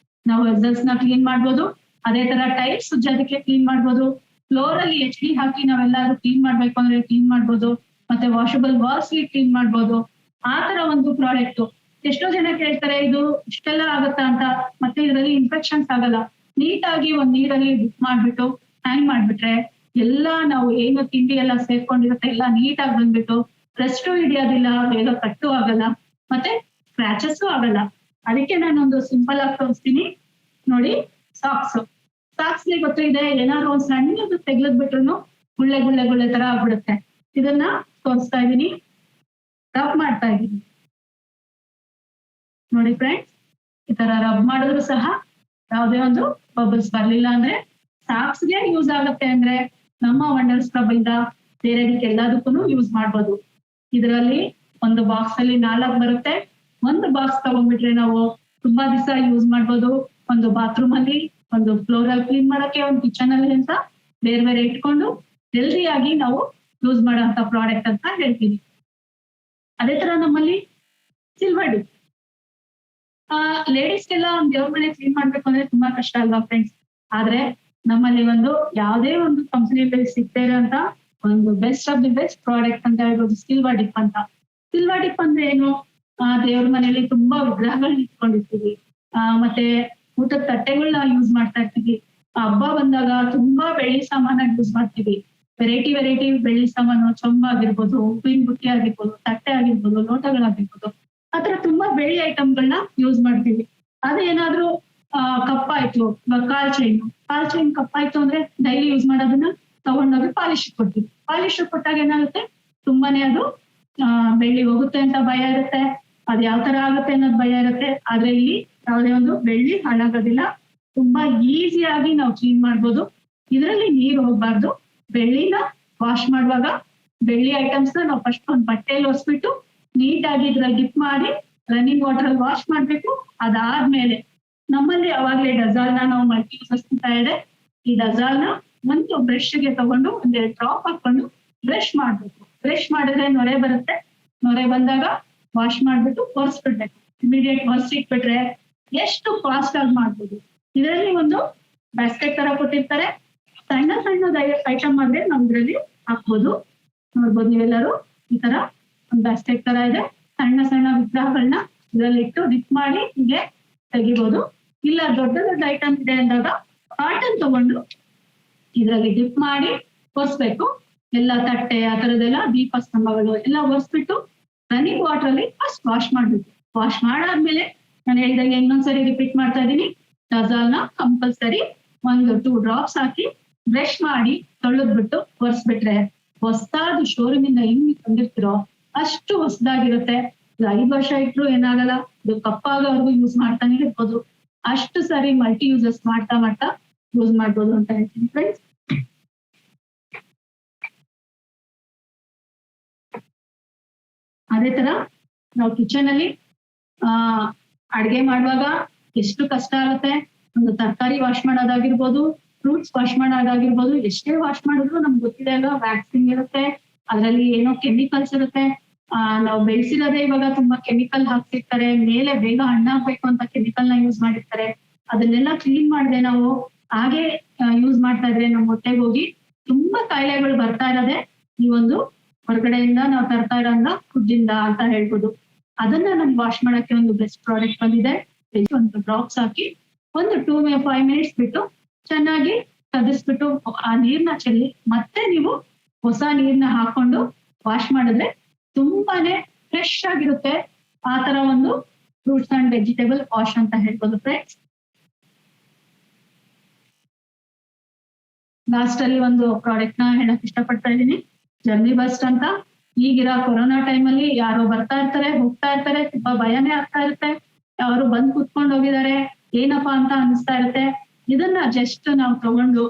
ನಾವು ವೆಸಲ್ಸ್ ನ ಕ್ಲೀನ್ ಮಾಡ್ಬೋದು. ಅದೇ ತರ ಟೈಲ್ಸ್ ಉಜ್ಜೋದಕ್ಕೆ ಕ್ಲೀನ್ ಮಾಡ್ಬೋದು. ಫ್ಲೋರ್ ಅಲ್ಲಿ HD ಹಾಕಿ ನಾವೆಲ್ಲಾದ್ರೂ ಕ್ಲೀನ್ ಮಾಡ್ಬೇಕು ಅಂದ್ರೆ ಕ್ಲೀನ್ ಮಾಡ್ಬೋದು. ಮತ್ತೆ ವಾಷಬಲ್ ವಾಲ್ಸ್ ಕ್ಲೀನ್ ಮಾಡ್ಬೋದು. ಆ ತರ ಒಂದು ಪ್ರಾಡಕ್ಟ್. ಎಷ್ಟೋ ಜನ ಕೇಳ್ತಾರೆ ಇದು ಇಷ್ಟೆಲ್ಲ ಆಗತ್ತಾ ಅಂತ. ಮತ್ತೆ ಇದರಲ್ಲಿ ಇನ್ಫೆಕ್ಷನ್ಸ್ ಆಗಲ್ಲ. ನೀಟಾಗಿ ಒಂದ್ ನೀರಲ್ಲಿ ಡಿಪ್ ಮಾಡ್ಬಿಟ್ಟು ಹ್ಯಾಂಗ್ ಮಾಡ್ಬಿಟ್ರೆ ಎಲ್ಲಾ ನಾವು ಏನು ತಿಂಡಿ ಎಲ್ಲ ಸೇರ್ಕೊಂಡಿರುತ್ತೆ ಎಲ್ಲ ನೀಟಾಗಿ ಬಂದ್ಬಿಟ್ಟು ರೆಸ್ಟು ಹಿಡಿಯೋದಿಲ್ಲ, ಬೇಗ ಕಟ್ಟು ಆಗಲ್ಲ, ಮತ್ತೆ ಸ್ಕ್ರಾಚಸ್ ಆಗಲ್ಲ. ಅದಕ್ಕೆ ನಾನೊಂದು ಸಿಂಪಲ್ ಆಗಿ ತೋರಿಸ್ತೀನಿ ನೋಡಿ. ಸಾಕ್ಸ್ ಗೊತ್ತು ಇದೆ, ಏನಾದ್ರು ಒಂದ್ ಸಣ್ಣದು ತೆಗೆದ್ ಬಿಟ್ರು ಗುಳ್ಳೆ ತರ ಆಗ್ಬಿಡುತ್ತೆ. ಇದನ್ನ ತೋರಿಸ್ತಾ ಇದೀನಿ, ರಬ್ ಮಾಡ್ತಾ ಇದೀನಿ ನೋಡಿ ಫ್ರೆಂಡ್ಸ್. ಈ ತರ ರಬ್ ಮಾಡಿದ್ರು ಸಹ ಯಾವುದೇ ಒಂದು ಬಬಲ್ಸ್ ಬರ್ಲಿಲ್ಲ ಅಂದ್ರೆ ಸಾಕ್ಸ್ಗೆ ಯೂಸ್ ಆಗುತ್ತೆ ಅಂದ್ರೆ ನಮ್ಮ ವಂಡರ್ ಸ್ಕ್ರಬ್ ಇಂದ ಬೇರೆದಕ್ಕೆ ಎಲ್ಲದಕ್ಕೂ ಯೂಸ್ ಮಾಡ್ಬೋದು. ಇದರಲ್ಲಿ ಒಂದು ಬಾಕ್ಸ್ ಅಲ್ಲಿ 4 ಬರುತ್ತೆ. ಒಂದು ಬಾಕ್ಸ್ ತಗೊಂಡ್ಬಿಟ್ರೆ ನಾವು ತುಂಬಾ ದಿವಸ ಯೂಸ್ ಮಾಡ್ಬೋದು. ಒಂದು ಬಾತ್ರೂಮ್ ಅಲ್ಲಿ, ಒಂದು ಫ್ಲೋರ್ ಅಲ್ಲಿ ಕ್ಲೀನ್ ಮಾಡಕ್ಕೆ, ಒಂದು ಕಿಚನ್ ಅಲ್ಲಿ ಅಂತ ಬೇರೆ ಇಟ್ಕೊಂಡು ಹೆಲ್ದಿಯಾಗಿ ನಾವು ಯೂಸ್ ಮಾಡೋಂಥ ಪ್ರಾಡಕ್ಟ್ ಅಂತ ಹೇಳ್ತೀನಿ. ಅದೇ ತರ ನಮ್ಮಲ್ಲಿ ಸಿಲ್ವರ್ ಡಿಪ್, ಲೇಡೀಸ್ಗೆಲ್ಲ ಒಂದು ದೇವ್ರ ಮನೆ ಕ್ಲೀನ್ ಮಾಡ್ಬೇಕು ಅಂದ್ರೆ ತುಂಬಾ ಕಷ್ಟ ಅಲ್ವಾ ಫ್ರೆಂಡ್ಸ್. ಆದ್ರೆ ನಮ್ಮಲ್ಲಿ ಒಂದು ಯಾವುದೇ ಒಂದು ಕಂಪನಿಯಲ್ಲಿ ಸಿಗ್ತಾ ಇರೋಂತ ಒಂದು best of the best product ಅಂತ ಹೇಳ್ಬೋದು ಸಿಲ್ವರ್ ಡಿಪ್ ಅಂತ. ಸಿಲ್ವರ್ ಡಿಪ್ ಅಂದ್ರೆ ಏನು? ದೇವ್ರ ಮನೆಯಲ್ಲಿ ತುಂಬಾ ವಿಗ್ರಹಗಳನ್ನ ಇಟ್ಕೊಂಡಿರ್ತೀವಿ, ಮತ್ತೆ ಊಟದ ತಟ್ಟೆಗಳನ್ನ ಯೂಸ್ ಮಾಡ್ತಾ ಇರ್ತೀವಿ. ಹಬ್ಬ ಬಂದಾಗ ತುಂಬಾ ಬೆಳ್ಳಿ ಸಾಮಾನ ಯೂಸ್ ಮಾಡ್ತೀವಿ. ವೆರೈಟಿ ಬೆಳ್ಳಿ ಸಾಮಾನು, ಚೊಂಬ ಆಗಿರ್ಬೋದು, ಹೂವಿನ ಬುಟ್ಟಿ ಆಗಿರ್ಬೋದು, ತಟ್ಟೆ ಆಗಿರ್ಬೋದು, ಲೋಟಗಳಾಗಿರ್ಬೋದು, ಆತರ ತುಂಬಾ ಬೆಳ್ಳಿ ಐಟಮ್ಗಳನ್ನ ಯೂಸ್ ಮಾಡ್ತೀವಿ. ಅದೇನಾದ್ರೂ ಕಪ್ಪಾಯ್ತು, ಕಾಲ್ ಚೈನ್ ಕಪ್ಪಾಯ್ತು ಅಂದ್ರೆ ಡೈಲಿ ಯೂಸ್ ಮಾಡೋದನ್ನ ತಗೊಂಡೋಗಿ ಪಾಲಿಶ್ ಕೊಡ್ತೀವಿ. ಪಾಲಿಶ್ ಕೊಟ್ಟಾಗ ಏನಾಗುತ್ತೆ, ತುಂಬಾನೇ ಅದು ಬೆಳ್ಳಿ ಹೋಗುತ್ತೆ ಅಂತ ಭಯ ಇರುತ್ತೆ, ಅದ್ ಯಾವ ತರ ಆಗುತ್ತೆ ಅನ್ನೋದು ಭಯ ಇರುತ್ತೆ. ಆದ್ರೆ ಇಲ್ಲಿ ಯಾವುದೇ ಒಂದು ಬೆಳ್ಳಿ ಹಾಳಾಗೋದಿಲ್ಲ, ತುಂಬಾ ಈಸಿಯಾಗಿ ನಾವು ಕ್ಲೀನ್ ಮಾಡ್ಬೋದು. ಇದರಲ್ಲಿ ನೀರು ಹೋಗ್ಬಾರ್ದು. ಬೆಳ್ಳಿನ ವಾಶ್ ಮಾಡುವಾಗ ಬೆಳ್ಳಿ ಐಟಮ್ಸ್ ನ ನಾವು ಫಸ್ಟ್ ಒಂದು ಬಟ್ಟೆಯಲ್ಲಿ ಒರೆಸ್ಬಿಟ್ಟು ನೀಟಾಗಿ ಇದ್ರಲ್ಲಿ ಡಿಪ್ ಮಾಡಿ ರನ್ನಿಂಗ್ ವಾಟರ್ ಅಲ್ಲಿ ವಾಶ್ ಮಾಡ್ಬೇಕು. ಅದಾದ್ಮೇಲೆ ನಮ್ಮಲ್ಲಿ ಅವಾಗಲೇ ಡಜಾಲ್ನ ನಾವು ಮಲ್ಟಿ ಯೂಸಸ್ ಅಂತ ಇದೆ, ಈ ಡಜಾಲ್ನ ಒಂದು ಬ್ರಷ್ಗೆ ತಗೊಂಡು 1-2 ಡ್ರಾಪ್ ಹಾಕೊಂಡು ಬ್ರಷ್ ಮಾಡ್ಬೇಕು. ಬ್ರಷ್ ಮಾಡಿದ್ರೆ ನೊರೆ ಬರುತ್ತೆ. ನೊರೆ ಬಂದಾಗ ವಾಶ್ ಮಾಡ್ಬಿಟ್ಟು ಒರೆಸ್ಬಿಡ್ಬೇಕು. ಇಮಿಡಿಯೇಟ್ ಒರೆಸಿಟ್ಬಿಟ್ರೆ ಎಷ್ಟು ಫಾಸ್ಟ್ ಆಗಿ ಮಾಡ್ಬೋದು. ಇದರಲ್ಲಿ ಒಂದು ಬ್ಯಾಸ್ಕೆಟ್ ತರ ಕೊಟ್ಟಿರ್ತಾರೆ. ಸಣ್ಣ ಐಟಮ್ ಆದ್ರೆ ನಾವು ಇದರಲ್ಲಿ ಹಾಕ್ಬೋದು. ನೋಡ್ಬೋದು ನೀವೆಲ್ಲರೂ, ಈ ತರ ಒಂದು ಬ್ಯಾಸ್ಕೆಟ್ ತರ ಇದೆ. ಸಣ್ಣ ವಿಗ್ರಹಗಳನ್ನ ಇದರಲ್ಲಿ ಇಟ್ಟು ಡಿಪ್ ಮಾಡಿ ಹೀಗೆ ತೆಗಿಬೋದು. ಇಲ್ಲ ದೊಡ್ಡ ಐಟಮ್ ಇದೆ ಅಂದಾಗ ಕಾಟನ್ ತಗೊಂಡು ಇದರಲ್ಲಿ ಡಿಪ್ ಮಾಡಿ ಒರೆಸ್ಬೇಕು. ಎಲ್ಲ ತಟ್ಟೆ ಆ ತರದೆಲ್ಲ ದೀಪ ಸ್ತಂಭಗಳು ಎಲ್ಲ ಒರೆಸ್ಬಿಟ್ಟು ರನ್ನಿಂಗ್ ವಾಟರ್ ಅಲ್ಲಿ ಫಸ್ಟ್ ವಾಶ್ ಮಾಡ್ಬೇಕು. ವಾಶ್ ಮಾಡಾದ್ಮೇಲೆ ನಾನು ಹೇಳಿದಂಗೆ ಇನ್ನೊಂದ್ಸರಿ ರಿಪೀಟ್ ಮಾಡ್ತಾ ಇದ್ದೀನಿ, ಡಜಾಲ್ನ ಕಂಪಲ್ಸರಿ 1-2 ಡ್ರಾಪ್ಸ್ ಹಾಕಿ ಬ್ರಷ್ ಮಾಡಿ ತೊಳೆದ್ಬಿಟ್ಟು ಒರೆಸ್ಬಿಟ್ರೆ ಹೊಸದಾದ ಶೋರೂಮ್ ಇಂದ ಹೆಂಗ್ ತಂದಿರ್ತಿರೋ ಅಷ್ಟು ಹೊಸದಾಗಿರುತ್ತೆ. 5 ವರ್ಷ ಇಟ್ರು ಏನಾಗಲ್ಲ. ಇದು ಕಪ್ಪಾಗೋವರೆಗೂ ಯೂಸ್ ಮಾಡ್ತಾನೆ ಇರ್ಬೋದು. ಅಷ್ಟು ಸರಿ ಮಲ್ಟಿ ಯೂಸಸ್ ಮಾಡ್ತಾ ಯೂಸ್ ಮಾಡ್ಬೋದು ಅಂತ ಹೇಳ್ತೀನಿ ಫ್ರೆಂಡ್ಸ್. ಅದೇ ತರ ನಾವು ಕಿಚನ್ ಅಲ್ಲಿ ಅಡ್ಗೆ ಮಾಡುವಾಗ ಎಷ್ಟು ಕಷ್ಟ ಆಗುತ್ತೆ. ಒಂದು ತರಕಾರಿ ವಾಶ್ ಮಾಡೋದಾಗಿರ್ಬೋದು, ಫ್ರೂಟ್ಸ್ ವಾಶ್ ಮಾಡೋದಾಗಿರ್ಬೋದು, ಎಷ್ಟೇ ವಾಶ್ ಮಾಡಿದ್ರು ನಮ್ಗೆ ಗೊತ್ತಿದೆ ಅಲ್ವಾ, ವ್ಯಾಕ್ಸಿಂಗ್ ಇರುತ್ತೆ, ಅದರಲ್ಲಿ ಏನೋ ಕೆಮಿಕಲ್ಸ್ ಇರುತ್ತೆ. ನಾವು ಬೆಳೆಸಿರೋದೇ ಇವಾಗ ತುಂಬಾ ಕೆಮಿಕಲ್ ಹಾಕ್ತಿರ್ತಾರೆ. ಮೇಲೆ ಬೇಗ ಹಣ್ಣಾಗ್ಬೇಕು ಅಂತ ಕೆಮಿಕಲ್ ನ ಯೂಸ್ ಮಾಡಿರ್ತಾರೆ. ಅದನ್ನೆಲ್ಲ ಕ್ಲೀನ್ ಮಾಡದೆ ನಾವು ಹಾಗೆ ಯೂಸ್ ಮಾಡ್ತಾ ಇದ್ರೆ ನಮ್ಮ ಹೊಟ್ಟೆಗೆ ಹೋಗಿ ತುಂಬಾ ಕಾಯಿಲೆಗಳು ಬರ್ತಾ ಇರೋದೆ ಈ ಒಂದು ಹೊರಗಡೆಯಿಂದ ನಾವು ತರ್ತಾ ಇರೋಂಗ ಫುಡ್ ಇಂದ ಅಂತ ಹೇಳ್ಬೋದು. ಅದನ್ನ ನಮ್ಗೆ ವಾಶ್ ಮಾಡಕ್ಕೆ ಒಂದು ಬೆಸ್ಟ್ ಪ್ರಾಡಕ್ಟ್ ಬಂದಿದೆ. ಒಂದು ಡ್ರಾಪ್ಸ್ ಹಾಕಿ ಒಂದು 5 ಮಿನಿಟ್ಸ್ ಬಿಟ್ಟು ಚೆನ್ನಾಗಿ ಕದಿಸ್ಬಿಟ್ಟು ಆ ನೀರ್ನ ಚೆಲ್ಲಿ ಮತ್ತೆ ನೀವು ಹೊಸ ನೀರ್ನ ಹಾಕೊಂಡು ವಾಶ್ ಮಾಡಿದ್ರೆ ತುಂಬಾನೇ ಫ್ರೆಶ್ ಆಗಿರುತ್ತೆ. ಆ ತರ ಒಂದು ಫ್ರೂಟ್ಸ್ ಅಂಡ್ ವೆಜಿಟೇಬಲ್ ವಾಶ್ ಅಂತ ಹೇಳ್ಬೋದು ಫ್ರೆಂಡ್ಸ್. ಲಾಸ್ಟ್ ಅಲ್ಲಿ ಒಂದು ಪ್ರಾಡಕ್ಟ್ ನ ಹೇಳಕ್ ಇಷ್ಟಪಡ್ತಾ ಇದ್ದೀನಿ, ಜರ್ನಿ ಬಸ್ಟ್ ಅಂತ. ಈಗಿರೋ ಕೊರೋನಾ ಟೈಮ್ ಅಲ್ಲಿ ಯಾರೋ ಬರ್ತಾ ಇರ್ತಾರೆ, ಹೋಗ್ತಾ ಇರ್ತಾರೆ, ತುಂಬಾ ಭಯನೇ ಆಗ್ತಾ ಇರುತ್ತೆ. ಅವರು ಬಂದ್ ಕುತ್ಕೊಂಡು ಹೋಗಿದ್ದಾರೆ, ಏನಪ್ಪಾ ಅಂತ ಅನಿಸ್ತಾ ಇರುತ್ತೆ. ಇದನ್ನ ಜಸ್ಟ್ ನಾವು ತಗೊಂಡು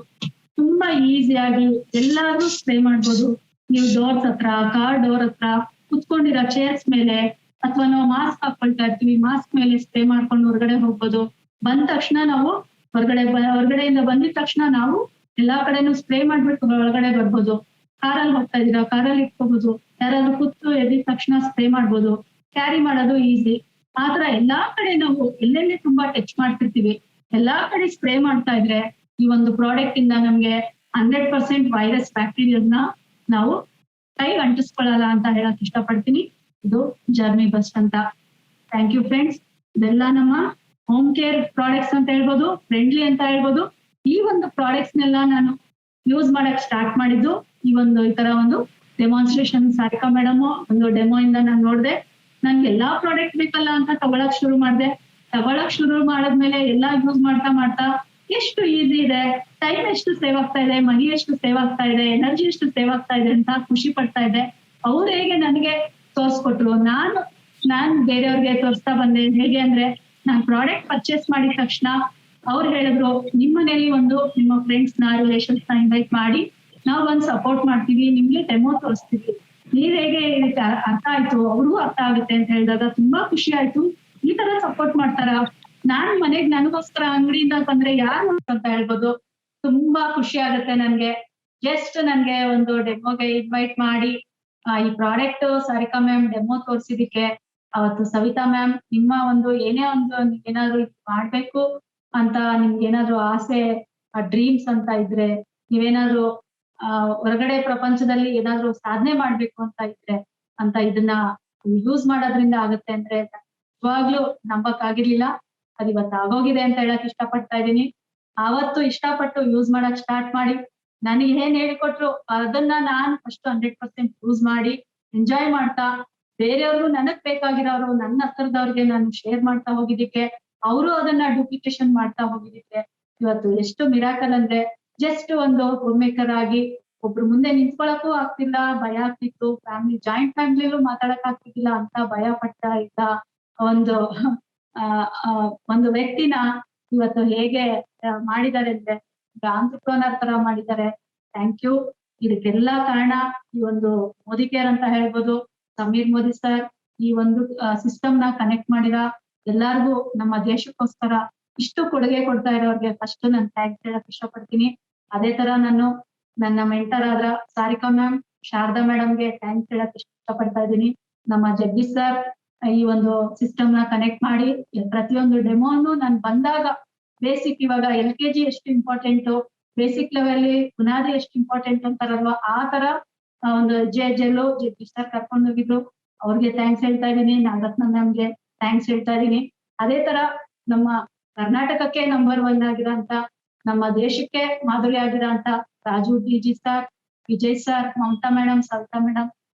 ತುಂಬಾ ಈಸಿಯಾಗಿ ಎಲ್ಲಾದ್ರೂ ಸ್ಪ್ರೇ ಮಾಡ್ಬೋದು. ನೀವು ಡೋರ್ಸ್ ಹತ್ರ, ಕಾರ್ ಡೋರ್ ಹತ್ರ, ಕುತ್ಕೊಂಡಿರೋ ಚೇರ್ಸ್ ಮೇಲೆ, ಅಥವಾ ನಾವು ಮಾಸ್ಕ್ ಹಾಕೊಳ್ತಾ ಇರ್ತೀವಿ, ಮಾಸ್ಕ್ ಮೇಲೆ ಸ್ಪ್ರೇ ಮಾಡ್ಕೊಂಡು ಹೊರಗಡೆ ಹೋಗ್ಬೋದು. ಬಂದ ತಕ್ಷಣ ನಾವು ಹೊರಗಡೆಯಿಂದ ಬಂದಿದ ತಕ್ಷಣ ನಾವು ಎಲ್ಲಾ ಕಡೆನೂ ಸ್ಪ್ರೇ ಮಾಡ್ಬಿಟ್ಟು ಒಳಗಡೆ ಬರ್ಬೋದು. ಕಾರಲ್ಲಿ ಹೋಗ್ತಾ ಇದೀರಾ, ಕಾರಲ್ಲಿ ಇಟ್ಕೋಬಹುದು. ಯಾರಾದ್ರೂ ಕೂತು ಎದ್ದಿದ ತಕ್ಷಣ ಸ್ಪ್ರೇ ಮಾಡ್ಬೋದು. ಕ್ಯಾರಿ ಮಾಡೋದು ಈಸಿ. ಆತರ ಎಲ್ಲಾ ಕಡೆ ನಾವು ಎಲ್ಲೆಲ್ಲಿ ತುಂಬಾ ಟಚ್ ಮಾಡ್ತಿರ್ತೀವಿ, ಎಲ್ಲಾ ಕಡೆ ಸ್ಪ್ರೇ ಮಾಡ್ತಾ ಇದ್ರೆ ಈ ಒಂದು ಪ್ರಾಡಕ್ಟ್ ಇಂದ ನಮ್ಗೆ 100% ವೈರಸ್ ಬ್ಯಾಕ್ಟೀರಿಯಾಸ್ನ ನಾವು ಕೈಗೆ ಅಂಟಿಸ್ಕೊಳ್ಳಲ್ಲ ಅಂತ ಹೇಳಕ್ ಇಷ್ಟಪಡ್ತೀನಿ. ಇದು ಜರ್ನಿ ಬಸ್ಟ್ ಅಂತ. Thank you friends. ಇದೆಲ್ಲ ನಮ್ಮ ಹೋಮ್ ಕೇರ್ ಪ್ರಾಡಕ್ಟ್ಸ್ ಅಂತ ಹೇಳ್ಬೋದು, ಫ್ರೆಂಡ್ಲಿ ಅಂತ ಹೇಳ್ಬೋದು. ಈ ಒಂದು ಪ್ರಾಡಕ್ಟ್ಸ್ ನೆಲ್ಲ ನಾನು ಯೂಸ್ ಮಾಡಕ್ ಸ್ಟಾರ್ಟ್ ಮಾಡಿದ್ದು ಈ ತರ ಒಂದು ಡೆಮಾನ್ಸ್ಟ್ರೇಷನ್ ಸಾರಿಕಾ ಮೇಡಮ್ ಒಂದು ಡೆಮೋ ಇಂದ ನಾನು ನೋಡ್ದೆ. ನನ್ಗೆ ಎಲ್ಲಾ ಪ್ರಾಡಕ್ಟ್ ಬೇಕಲ್ಲ ಅಂತ ತಗೊಳಕ್ ಶುರು ಮಾಡಿದ್ಮೇಲೆ ಎಲ್ಲಾ ಯೂಸ್ ಮಾಡ್ತಾ ಎಷ್ಟು ಈಸಿ ಇದೆ, ಟೈಮ್ ಎಷ್ಟು ಸೇವ್ ಆಗ್ತಾ ಇದೆ, ಮನಿ ಎಷ್ಟು ಸೇವ್ ಆಗ್ತಾ ಇದೆ, ಎನರ್ಜಿ ಎಷ್ಟು ಸೇವ್ ಆಗ್ತಾ ಇದೆ ಅಂತ ಖುಷಿ ಪಡ್ತಾ ಇದ್ದೆ. ಅವ್ರು ಹೇಗೆ ನನಗೆ ತೋರ್ಸ್ಕೊಟ್ರು, ನಾನ್ ಬೇರೆಯವ್ರಿಗೆ ತೋರಿಸ್ತಾ ಬಂದೆ. ಹೇಗೆ ಅಂದ್ರೆ, ನಾನ್ ಪ್ರಾಡಕ್ಟ್ ಪರ್ಚೇಸ್ ಮಾಡಿದ ತಕ್ಷಣ ಅವ್ರು ಹೇಳಿದ್ರು, ನಿಮ್ ಮನೇಲಿ ನಿಮ್ಮ ಫ್ರೆಂಡ್ಸ್ ನ ರಿಲೇಷನ್ಸ್ ನ ಇನ್ವೈಟ್ ಮಾಡಿ ನಾವ್ ಸಪೋರ್ಟ್ ಮಾಡ್ತೀವಿ, ನಿಮ್ಗೆ ಡೆಮೋ ತೋರಿಸ್ತೀವಿ. ನೀವ್ ಹೇಗೆ ಇದಕ್ಕೆ ಅರ್ಥ ಆಯ್ತು, ಅವ್ರಿಗೂ ಅರ್ಥ ಆಗುತ್ತೆ ಅಂತ ಹೇಳಿದಾಗ ತುಂಬಾ ಖುಷಿ ಆಯ್ತು. ಈ ತರ ಸಪೋರ್ಟ್ ಮಾಡ್ತಾರ. ನಾನ್ ಮನೆಗ್ ನನಗೋಸ್ಕರ ಅಂಗಡಿಯಿಂದ ಬಂದ್ರೆ ಯಾರು ಅಂತ ಹೇಳ್ಬೋದು. ತುಂಬಾ ಖುಷಿ ಆಗುತ್ತೆ ನನ್ಗೆ. ಜಸ್ಟ್ ನನ್ಗೆ ಒಂದು ಡೆಮೋಗೆ ಇನ್ವೈಟ್ ಮಾಡಿ ಈ ಪ್ರಾಡಕ್ಟ್ ಸಾರಿಕಾ ಮ್ಯಾಮ್ ಡೆಮೋ ತೋರ್ಸಿದಕ್ಕೆ, ಅವತ್ತು ಸವಿತಾ ಮ್ಯಾಮ್ ನಿಮ್ಮ ಏನೇ ಏನಾದ್ರು ಮಾಡ್ಬೇಕು ಅಂತ ನಿಮ್ಗೆ ಏನಾದ್ರು ಆಸೆ, ಡ್ರೀಮ್ಸ್ ಅಂತ ಇದ್ರೆ, ನೀವೇನಾದ್ರು ಹೊರಗಡೆ ಪ್ರಪಂಚದಲ್ಲಿ ಏನಾದ್ರು ಸಾಧನೆ ಮಾಡ್ಬೇಕು ಅಂತ ಇದ್ರೆ ಅಂತ ಇದನ್ನ ಯೂಸ್ ಮಾಡೋದ್ರಿಂದ ಆಗುತ್ತೆ ಅಂದ್ರೆ ನಿಜವಾಗ್ಲೂ ನಂಬಕ್ ಆಗಿರ್ಲಿಲ್ಲ. ಅದ್ ಇವತ್ತು ಆಗೋಗಿದೆ ಅಂತ ಹೇಳಕ್ ಇಷ್ಟಪಡ್ತಾ ಇದ್ದೀನಿ. ಆವತ್ತು ಇಷ್ಟಪಟ್ಟು ಯೂಸ್ ಮಾಡಕ್ ಸ್ಟಾರ್ಟ್ ಮಾಡಿ ನನಗೆ ಏನ್ ಹೇಳಿಕೊಟ್ರು ಅದನ್ನ ನಾನು ಫಸ್ಟ್ 100% ಯೂಸ್ ಮಾಡಿ ಎಂಜಾಯ್ ಮಾಡ್ತಾ, ಬೇರೆಯವ್ರಿಗೂ ನನಗ್ ಬೇಕಾಗಿರೋರು ನನ್ನ ಹತ್ರದವ್ರಿಗೆ ನಾನು ಶೇರ್ ಮಾಡ್ತಾ ಹೋಗಿದ್ದಕ್ಕೆ, ಅವರು ಅದನ್ನ ಡೂಪ್ಲಿಕೇಶನ್ ಮಾಡ್ತಾ ಹೋಗಿದ್ದಕ್ಕೆ ಇವತ್ತು ಎಷ್ಟು ಮಿರಾಕಲ್ ಅಂದ್ರೆ, ಜಸ್ಟ್ ಒಂದು ಹೋಮ್ ಮೇಕರ್ ಆಗಿ ಒಬ್ರು ಮುಂದೆ ನಿಂತ್ಕೊಳಕ್ಕೂ ಆಗ್ತಿಲ್ಲ, ಭಯ ಆಗ್ತಿತ್ತು. ಜಾಯಿಂಟ್ ಫ್ಯಾಮಿಲಿಲೂ ಮಾತಾಡಕ್ ಆಗ್ತಿದ್ದಿಲ್ಲ ಅಂತ ಭಯ ಪಡ್ತಾ ಇದ್ದ ಒಂದು ವ್ಯಕ್ತಿನ ಇವತ್ತು ಹೇಗೆ ಮಾಡಿದ್ದಾರೆ ಅಂದ್ರೆ ಆಂಟ್ರಪ್ರನರ್ ತರ ಮಾಡಿದ್ದಾರೆ. Thank you. ಇದಕ್ಕೆಲ್ಲಾ ಕಾರಣ ಈ ಒಂದು ಮೋದಿ ಕೇರ್ ಅಂತ ಹೇಳ್ಬೋದು. ಸಮೀರ್ ಮೋದಿ ಸರ್ ಈ ಒಂದು ಸಿಸ್ಟಮ್ ನ ಕನೆಕ್ಟ್ ಮಾಡಿದ ಎಲ್ಲಾರ್ಗೂ, ನಮ್ಮ ದೇಶಕ್ಕೋಸ್ಕರ ಇಷ್ಟು ಕೊಡುಗೆ ಕೊಡ್ತಾ ಇರೋರ್ಗೆ ಫಸ್ಟ್ ನಾನು ಥ್ಯಾಂಕ್ಸ್ ಹೇಳಕ್ ಇಷ್ಟಪಡ್ತೀನಿ. ಅದೇ ತರ ನಾನು ನನ್ನ ಮೆಂಟರ್ ಆದ್ರ ಸಾರಿಕಾ ಮ್ಯಾಮ್, ಶಾರದಾ ಮೇಡಮ್ಗೆ ಥ್ಯಾಂಕ್ಸ್ ಹೇಳಕ್ ಇಷ್ಟಪಡ್ತಾ ಇದ್ದೀನಿ. ನಮ್ಮ ಜಗದೀಶ್ ಸರ್ ಈ ಒಂದು ಸಿಸ್ಟಮ್ ನ ಕನೆಕ್ಟ್ ಮಾಡಿ ಪ್ರತಿಯೊಂದು ಡೆಮೋನು ನಾನು ಬಂದಾಗ ಬೇಸಿಕ್, ಇವಾಗ LKG ಎಷ್ಟು ಇಂಪಾರ್ಟೆಂಟ್, ಬೇಸಿಕ್ ಲೆವೆಲ್ ಬುನಾದಿ ಎಷ್ಟು ಇಂಪಾರ್ಟೆಂಟ್ ಅಂತಾರಲ್ವಾ, ಆ ತರ ಒಂದು ಜಗದೀಶ್ ಸರ್ ಕರ್ಕೊಂಡು ಹೋಗಿದ್ರು. ಅವ್ರಿಗೆ ಥ್ಯಾಂಕ್ಸ್ ಹೇಳ್ತಾ ಇದ್ದೀನಿ. ನಾಗರತ್ನ ಮ್ಯಾಮ್ಗೆ ಥ್ಯಾಂಕ್ಸ್ ಹೇಳ್ತಾ ಇದ್ದೀನಿ. ಅದೇ ತರ ನಮ್ಮ ಕರ್ನಾಟಕಕ್ಕೆ ನಂಬರ್ 1 ಆಗಿರೋಂತ, ನಮ್ಮ ದೇಶಕ್ಕೆ ಮಾದರಿ ಆಗಿರೋಂತ Raju DG sir, Vijay sir, Mamata madam, Savita madam,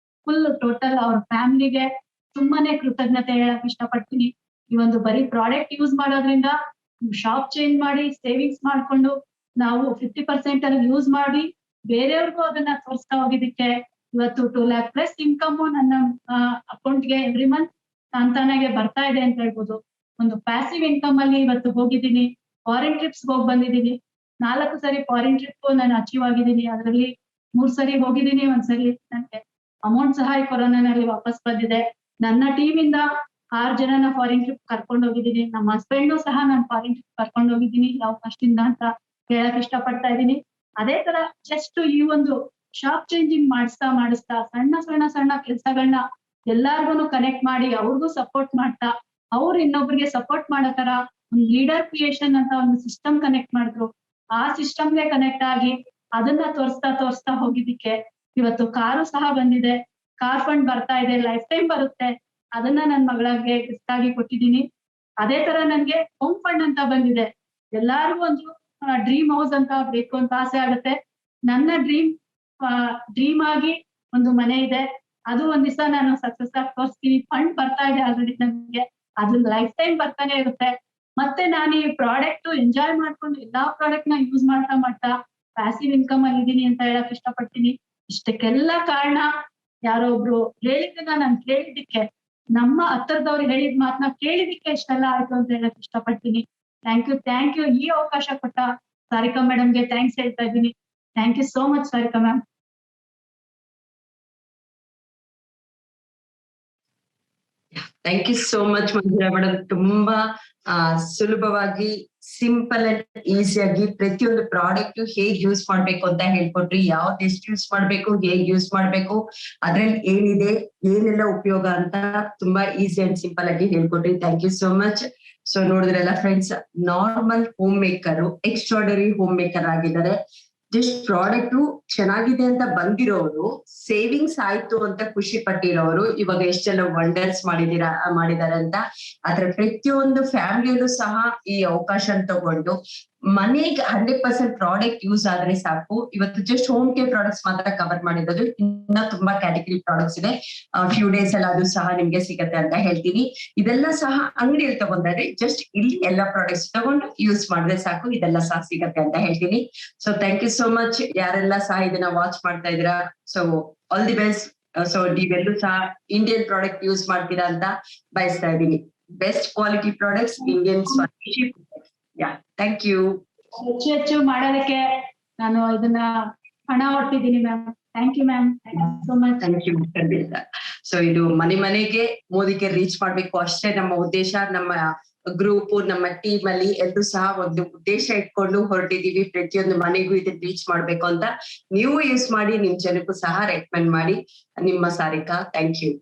full total ಅವ್ರ ಫ್ಯಾಮಿಲಿಗೆ ತುಂಬಾನೇ ಕೃತಜ್ಞತೆ ಹೇಳಕ್ ಇಷ್ಟಪಡ್ತೀನಿ. ಈ ಒಂದು ಬರೀ ಪ್ರಾಡಕ್ಟ್ ಯೂಸ್ ಮಾಡೋದ್ರಿಂದ ಶಾಪ್ ಚೇಂಜ್ ಮಾಡಿ ಸೇವಿಂಗ್ಸ್ ಮಾಡ್ಕೊಂಡು ನಾವು 50% ಅಲ್ಲಿ ಯೂಸ್ ಮಾಡಿ ಬೇರೆಯವ್ರಿಗೂ ಅದನ್ನ ತೋರಿಸ್ತಾ ಹೋಗಿದ್ದಕ್ಕೆ ಇವತ್ತು 2 lakh ಪ್ಲಸ್ ಇನ್ಕಮ್ ನನ್ನ ಅಕೌಂಟ್ಗೆ ಎವ್ರಿ ಮಂತ್ ತಾನಾಗೆ ಬರ್ತಾ ಇದೆ ಅಂತ ಹೇಳ್ಬೋದು. ಒಂದು ಪ್ಯಾಸಿವ್ ಇನ್ಕಮ್ ಅಲ್ಲಿ ಇವತ್ತು ಹೋಗಿದ್ದೀನಿ. ಫಾರಿನ್ ಟ್ರಿಪ್ಸ್ ಹೋಗಿ ಬಂದಿದ್ದೀನಿ. 4 ಸರಿ ಫಾರಿನ್ ಟ್ರಿಪ್ ನಾನು ಅಚೀವ್ ಆಗಿದ್ದೀನಿ. ಅದರಲ್ಲಿ 3 ಸರಿ ಹೋಗಿದ್ದೀನಿ. 1 ಸರಿ ನನಗೆ ಅಮೌಂಟ್ ಸಹ ಈ ಕೊರೋನಾನಲ್ಲಿ ವಾಪಸ್ ಬಂದಿದೆ. ನನ್ನ ಟೀಮ್ ಇಂದ 6 ಜನನ ಫಾರಿನ್ ಟ್ರಿಪ್ ಕರ್ಕೊಂಡು ಹೋಗಿದ್ದೀನಿ. ನಮ್ಮ ಹಸ್ಬೆಂಡ್ ಸಹ ನಾನು ಫಾರಿನ್ ಟ್ರಿಪ್ ಕರ್ಕೊಂಡು ಹೋಗಿದ್ದೀನಿ ಯಾವ ಕಷ್ಟಿಂದ ಅಂತ ಹೇಳಕ್ ಇಷ್ಟಪಡ್ತಾ ಇದ್ದೀನಿ. ಅದೇ ತರ ಜಸ್ಟ್ ಈ ಒಂದು ಶಾಪ್ ಚೇಂಜಿಂಗ್ ಮಾಡಿಸ್ತಾ ಸಣ್ಣ ಕೆಲಸಗಳನ್ನ ಎಲ್ಲಾರ್ಗು ಕನೆಕ್ಟ್ ಮಾಡಿ ಅವ್ರಿಗೂ ಸಪೋರ್ಟ್ ಮಾಡ್ತಾ, ಅವ್ರು ಇನ್ನೊಬ್ರಿಗೆ ಸಪೋರ್ಟ್ ಮಾಡೋ ತರ ಒಂದು ಲೀಡರ್ ಕ್ರಿಯೇಷನ್ ಅಂತ ಒಂದು ಸಿಸ್ಟಮ್ ಕನೆಕ್ಟ್ ಮಾಡಿದ್ರು. ಆ ಸಿಸ್ಟಮ್ಗೆ ಕನೆಕ್ಟ್ ಆಗಿ ಅದನ್ನ ತೋರಿಸ್ತಾ ಹೋಗಿದ್ದಕ್ಕೆ ಇವತ್ತು ಕಾರು ಸಹ ಬಂದಿದೆ. ಕಾರ್ ಫಂಡ್ ಬರ್ತಾ ಇದೆ, ಲೈಫ್ ಟೈಮ್ ಬರುತ್ತೆ. ಅದನ್ನ ನನ್ ಮಗಳಿಗೆ ಗಿಫ್ಟ್ ಆಗಿ ಕೊಟ್ಟಿದ್ದೀನಿ. ಅದೇ ತರ ನನ್ಗೆ ಹೋಮ್ ಫಂಡ್ ಅಂತ ಬಂದಿದೆ. ಎಲ್ಲಾರ್ಗು ಒಂದು ಡ್ರೀಮ್ ಹೌಸ್ ಅಂತ ಬೇಕು ಅಂತ ಆಸೆ ಆಗುತ್ತೆ. ನನ್ನ ಡ್ರೀಮ್ ಆಗಿ ಒಂದು ಮನೆ ಇದೆ. ಅದು ಒಂದ್ ದಿವಸ ನಾನು ಸಕ್ಸಸ್ ಆಗಿ ತೋರಿಸ್ತೀನಿ. ಫಂಡ್ ಬರ್ತಾ ಇದೆ ಆಲ್ರೆಡಿ ನನ್ಗೆ, ಅದು ಲೈಫ್ ಟೈಮ್ ಬರ್ತಾನೆ ಇರುತ್ತೆ. ಮತ್ತೆ ನಾನು ಈ ಪ್ರಾಡಕ್ಟ್ ಎಂಜಾಯ್ ಮಾಡ್ಕೊಂಡು ಎಲ್ಲಾ ಪ್ರಾಡಕ್ಟ್ ನ ಯೂಸ್ ಮಾಡ್ತಾ ಪ್ಯಾಸಿವ್ ಇನ್ಕಮ್ ಅಲ್ಲಿ ಇದೀನಿ ಅಂತ ಹೇಳಕ್ ಇಷ್ಟಪಡ್ತೀನಿ. ಇಷ್ಟಕ್ಕೆಲ್ಲ ಕಾರಣ ಯಾರೋ ಒಬ್ರು ಹೇಳಿದ್ದನ್ನ ನಾನು ಕೇಳಿದ್ದಕ್ಕೆ, ನಮ್ಮ ಹತ್ರದವ್ರು ಹೇಳಿದ ಮಾತನ್ನ ಕೇಳಿದಕ್ಕೆ ಇಷ್ಟೆಲ್ಲ ಆಯ್ತು ಅಂತ ಹೇಳಕ್ ಇಷ್ಟಪಡ್ತೀನಿ. Thank you. ಈ ಅವಕಾಶ ಕೊಟ್ಟ ಸಾರಿಕಾ ಮೇಡಮ್ಗೆ ಥ್ಯಾಂಕ್ಸ್ ಹೇಳ್ತಾ ಇದ್ದೀನಿ. Thank you so much Sarika ma'am. Thank you so much Manjula madam. ತುಂಬಾ ಸುಲಭವಾಗಿ, ಸಿಂಪಲ್ ಅಂಡ್ ಈಸಿಯಾಗಿ ಪ್ರತಿಯೊಂದು ಪ್ರಾಡಕ್ಟ್ ಹೇಗ್ ಯೂಸ್ ಮಾಡ್ಬೇಕು ಅಂತ ಹೇಳ್ಕೊಟ್ರಿ. ಯಾವ್ದು ಎಷ್ಟು ಯೂಸ್ ಮಾಡ್ಬೇಕು, ಹೇಗ್ ಯೂಸ್ ಮಾಡ್ಬೇಕು, ಅದ್ರಲ್ಲಿ ಏನಿದೆ, ಏನೆಲ್ಲ ಉಪಯೋಗ ಅಂತ ತುಂಬಾ ಈಸಿ ಅಂಡ್ ಸಿಂಪಲ್ ಆಗಿ ಹೇಳ್ಕೊಟ್ರಿ. Thank you so much. So ನೋಡಿದ್ರಲ್ಲ friends, normal home maker extraordinary home maker ಆಗಿದ್ದಾರೆ. ಜಸ್ಟ್ ಪ್ರಾಡಕ್ಟ್ ಚೆನ್ನಾಗಿದೆ ಅಂತ ಬಂದಿರೋರು, ಸೇವಿಂಗ್ಸ್ ಆಯ್ತು ಅಂತ ಖುಷಿ ಪಟ್ಟಿರೋರು ಇವಾಗ ಎಷ್ಟೆಲ್ಲ ವಂಡರ್ಸ್ ಮಾಡಿದಾರೆ ಅಂತ. ಆದ್ರೆ ಪ್ರತಿಯೊಂದು ಫ್ಯಾಮಿಲಿಯಲ್ಲೂ ಸಹ ಈ ಅವಕಾಶ ತಗೊಂಡು ಮನೆಗೆ 100% ಪ್ರಾಡಕ್ಟ್ ಯೂಸ್ ಆದ್ರೆ ಸಾಕು. ಇವತ್ತು ಜಸ್ಟ್ ಹೋಮ್ ಕೇರ್ ಪ್ರಾಡಕ್ಟ್ಸ್ ಮಾತ್ರ ಕವರ್ ಮಾಡಿರೋದು. ಇನ್ನ ತುಂಬಾ ಕ್ಯಾಟಗರಿ ಪ್ರಾಡಕ್ಟ್ಸ್ ಇದೆ. ಫ್ಯೂ ಡೇಸ್ ಅಲ್ಲಿ ಅದು ಸಹ ನಿಮ್ಗೆ ಸಿಗತ್ತೆ ಅಂತ ಹೇಳ್ತೀನಿ. ಇದೆಲ್ಲ ಸಹ ಅಂಗಡಿಯಲ್ಲಿ ತಗೊಂಡ್ರೆ ಜಸ್ಟ್ ಇಲ್ಲಿ ಎಲ್ಲಾ ಪ್ರಾಡಕ್ಟ್ಸ್ ತಗೊಂಡು ಯೂಸ್ ಮಾಡಿದ್ರೆ ಸಾಕು, ಇದೆಲ್ಲ ಸಹ ಸಿಗತ್ತೆ ಅಂತ ಹೇಳ್ತೀನಿ. So thank you so much. ಯಾರೆಲ್ಲ ಸಹ ಇದನ್ನ ವಾಚ್ ಮಾಡ್ತಾ ಇದ್ದೀರಾ, so all the best. So ನೀವೆಲ್ಲೂ ಸಹ ಇಂಡಿಯನ್ ಪ್ರಾಡಕ್ಟ್ ಯೂಸ್ ಮಾಡ್ತೀರಾ ಅಂತ ಬಯಸ್ತಾ ಇದ್ದೀನಿ. Best quality products, Indian swadeshi. Thank you. ಹೆಚ್ಚು ಮಾಡೋದಕ್ಕೆ ನಾನು ಇದನ್ನ ಹಣ ಹೊಟ್ಟಿದ್ದೀನಿ ma'am. Thank you ma'am. Thank you so much. Thank you. ಖಂಡಿತ. ಸೊ ಇದು ಮನೆಗೆ ಮೋದಿಗೆ ರೀಚ್ ಮಾಡ್ಬೇಕು ಅಷ್ಟೇ ನಮ್ಮ ಉದ್ದೇಶ. ನಮ್ಮ ಗ್ರೂಪ್, ನಮ್ಮ ಟೀಮ್ ಅಲ್ಲಿ ಎಲ್ಲರೂ ಸಹ ಒಂದು ಉದ್ದೇಶ ಇಟ್ಕೊಂಡು ಹೊರಟಿದೀವಿ. ಪ್ರತಿಯೊಂದು ಮನೆಗೂ ಇದನ್ನ ರೀಚ್ ಮಾಡ್ಬೇಕು ಅಂತ. ನೀವು ಯೂಸ್ ಮಾಡಿ, ನಿಮ್ ಜನಕ್ಕೂ ಸಹ ರೆಕಮೆಂಡ್ ಮಾಡಿ. ನಿಮ್ಮ ಸಾರಿಕಾ. Thank you.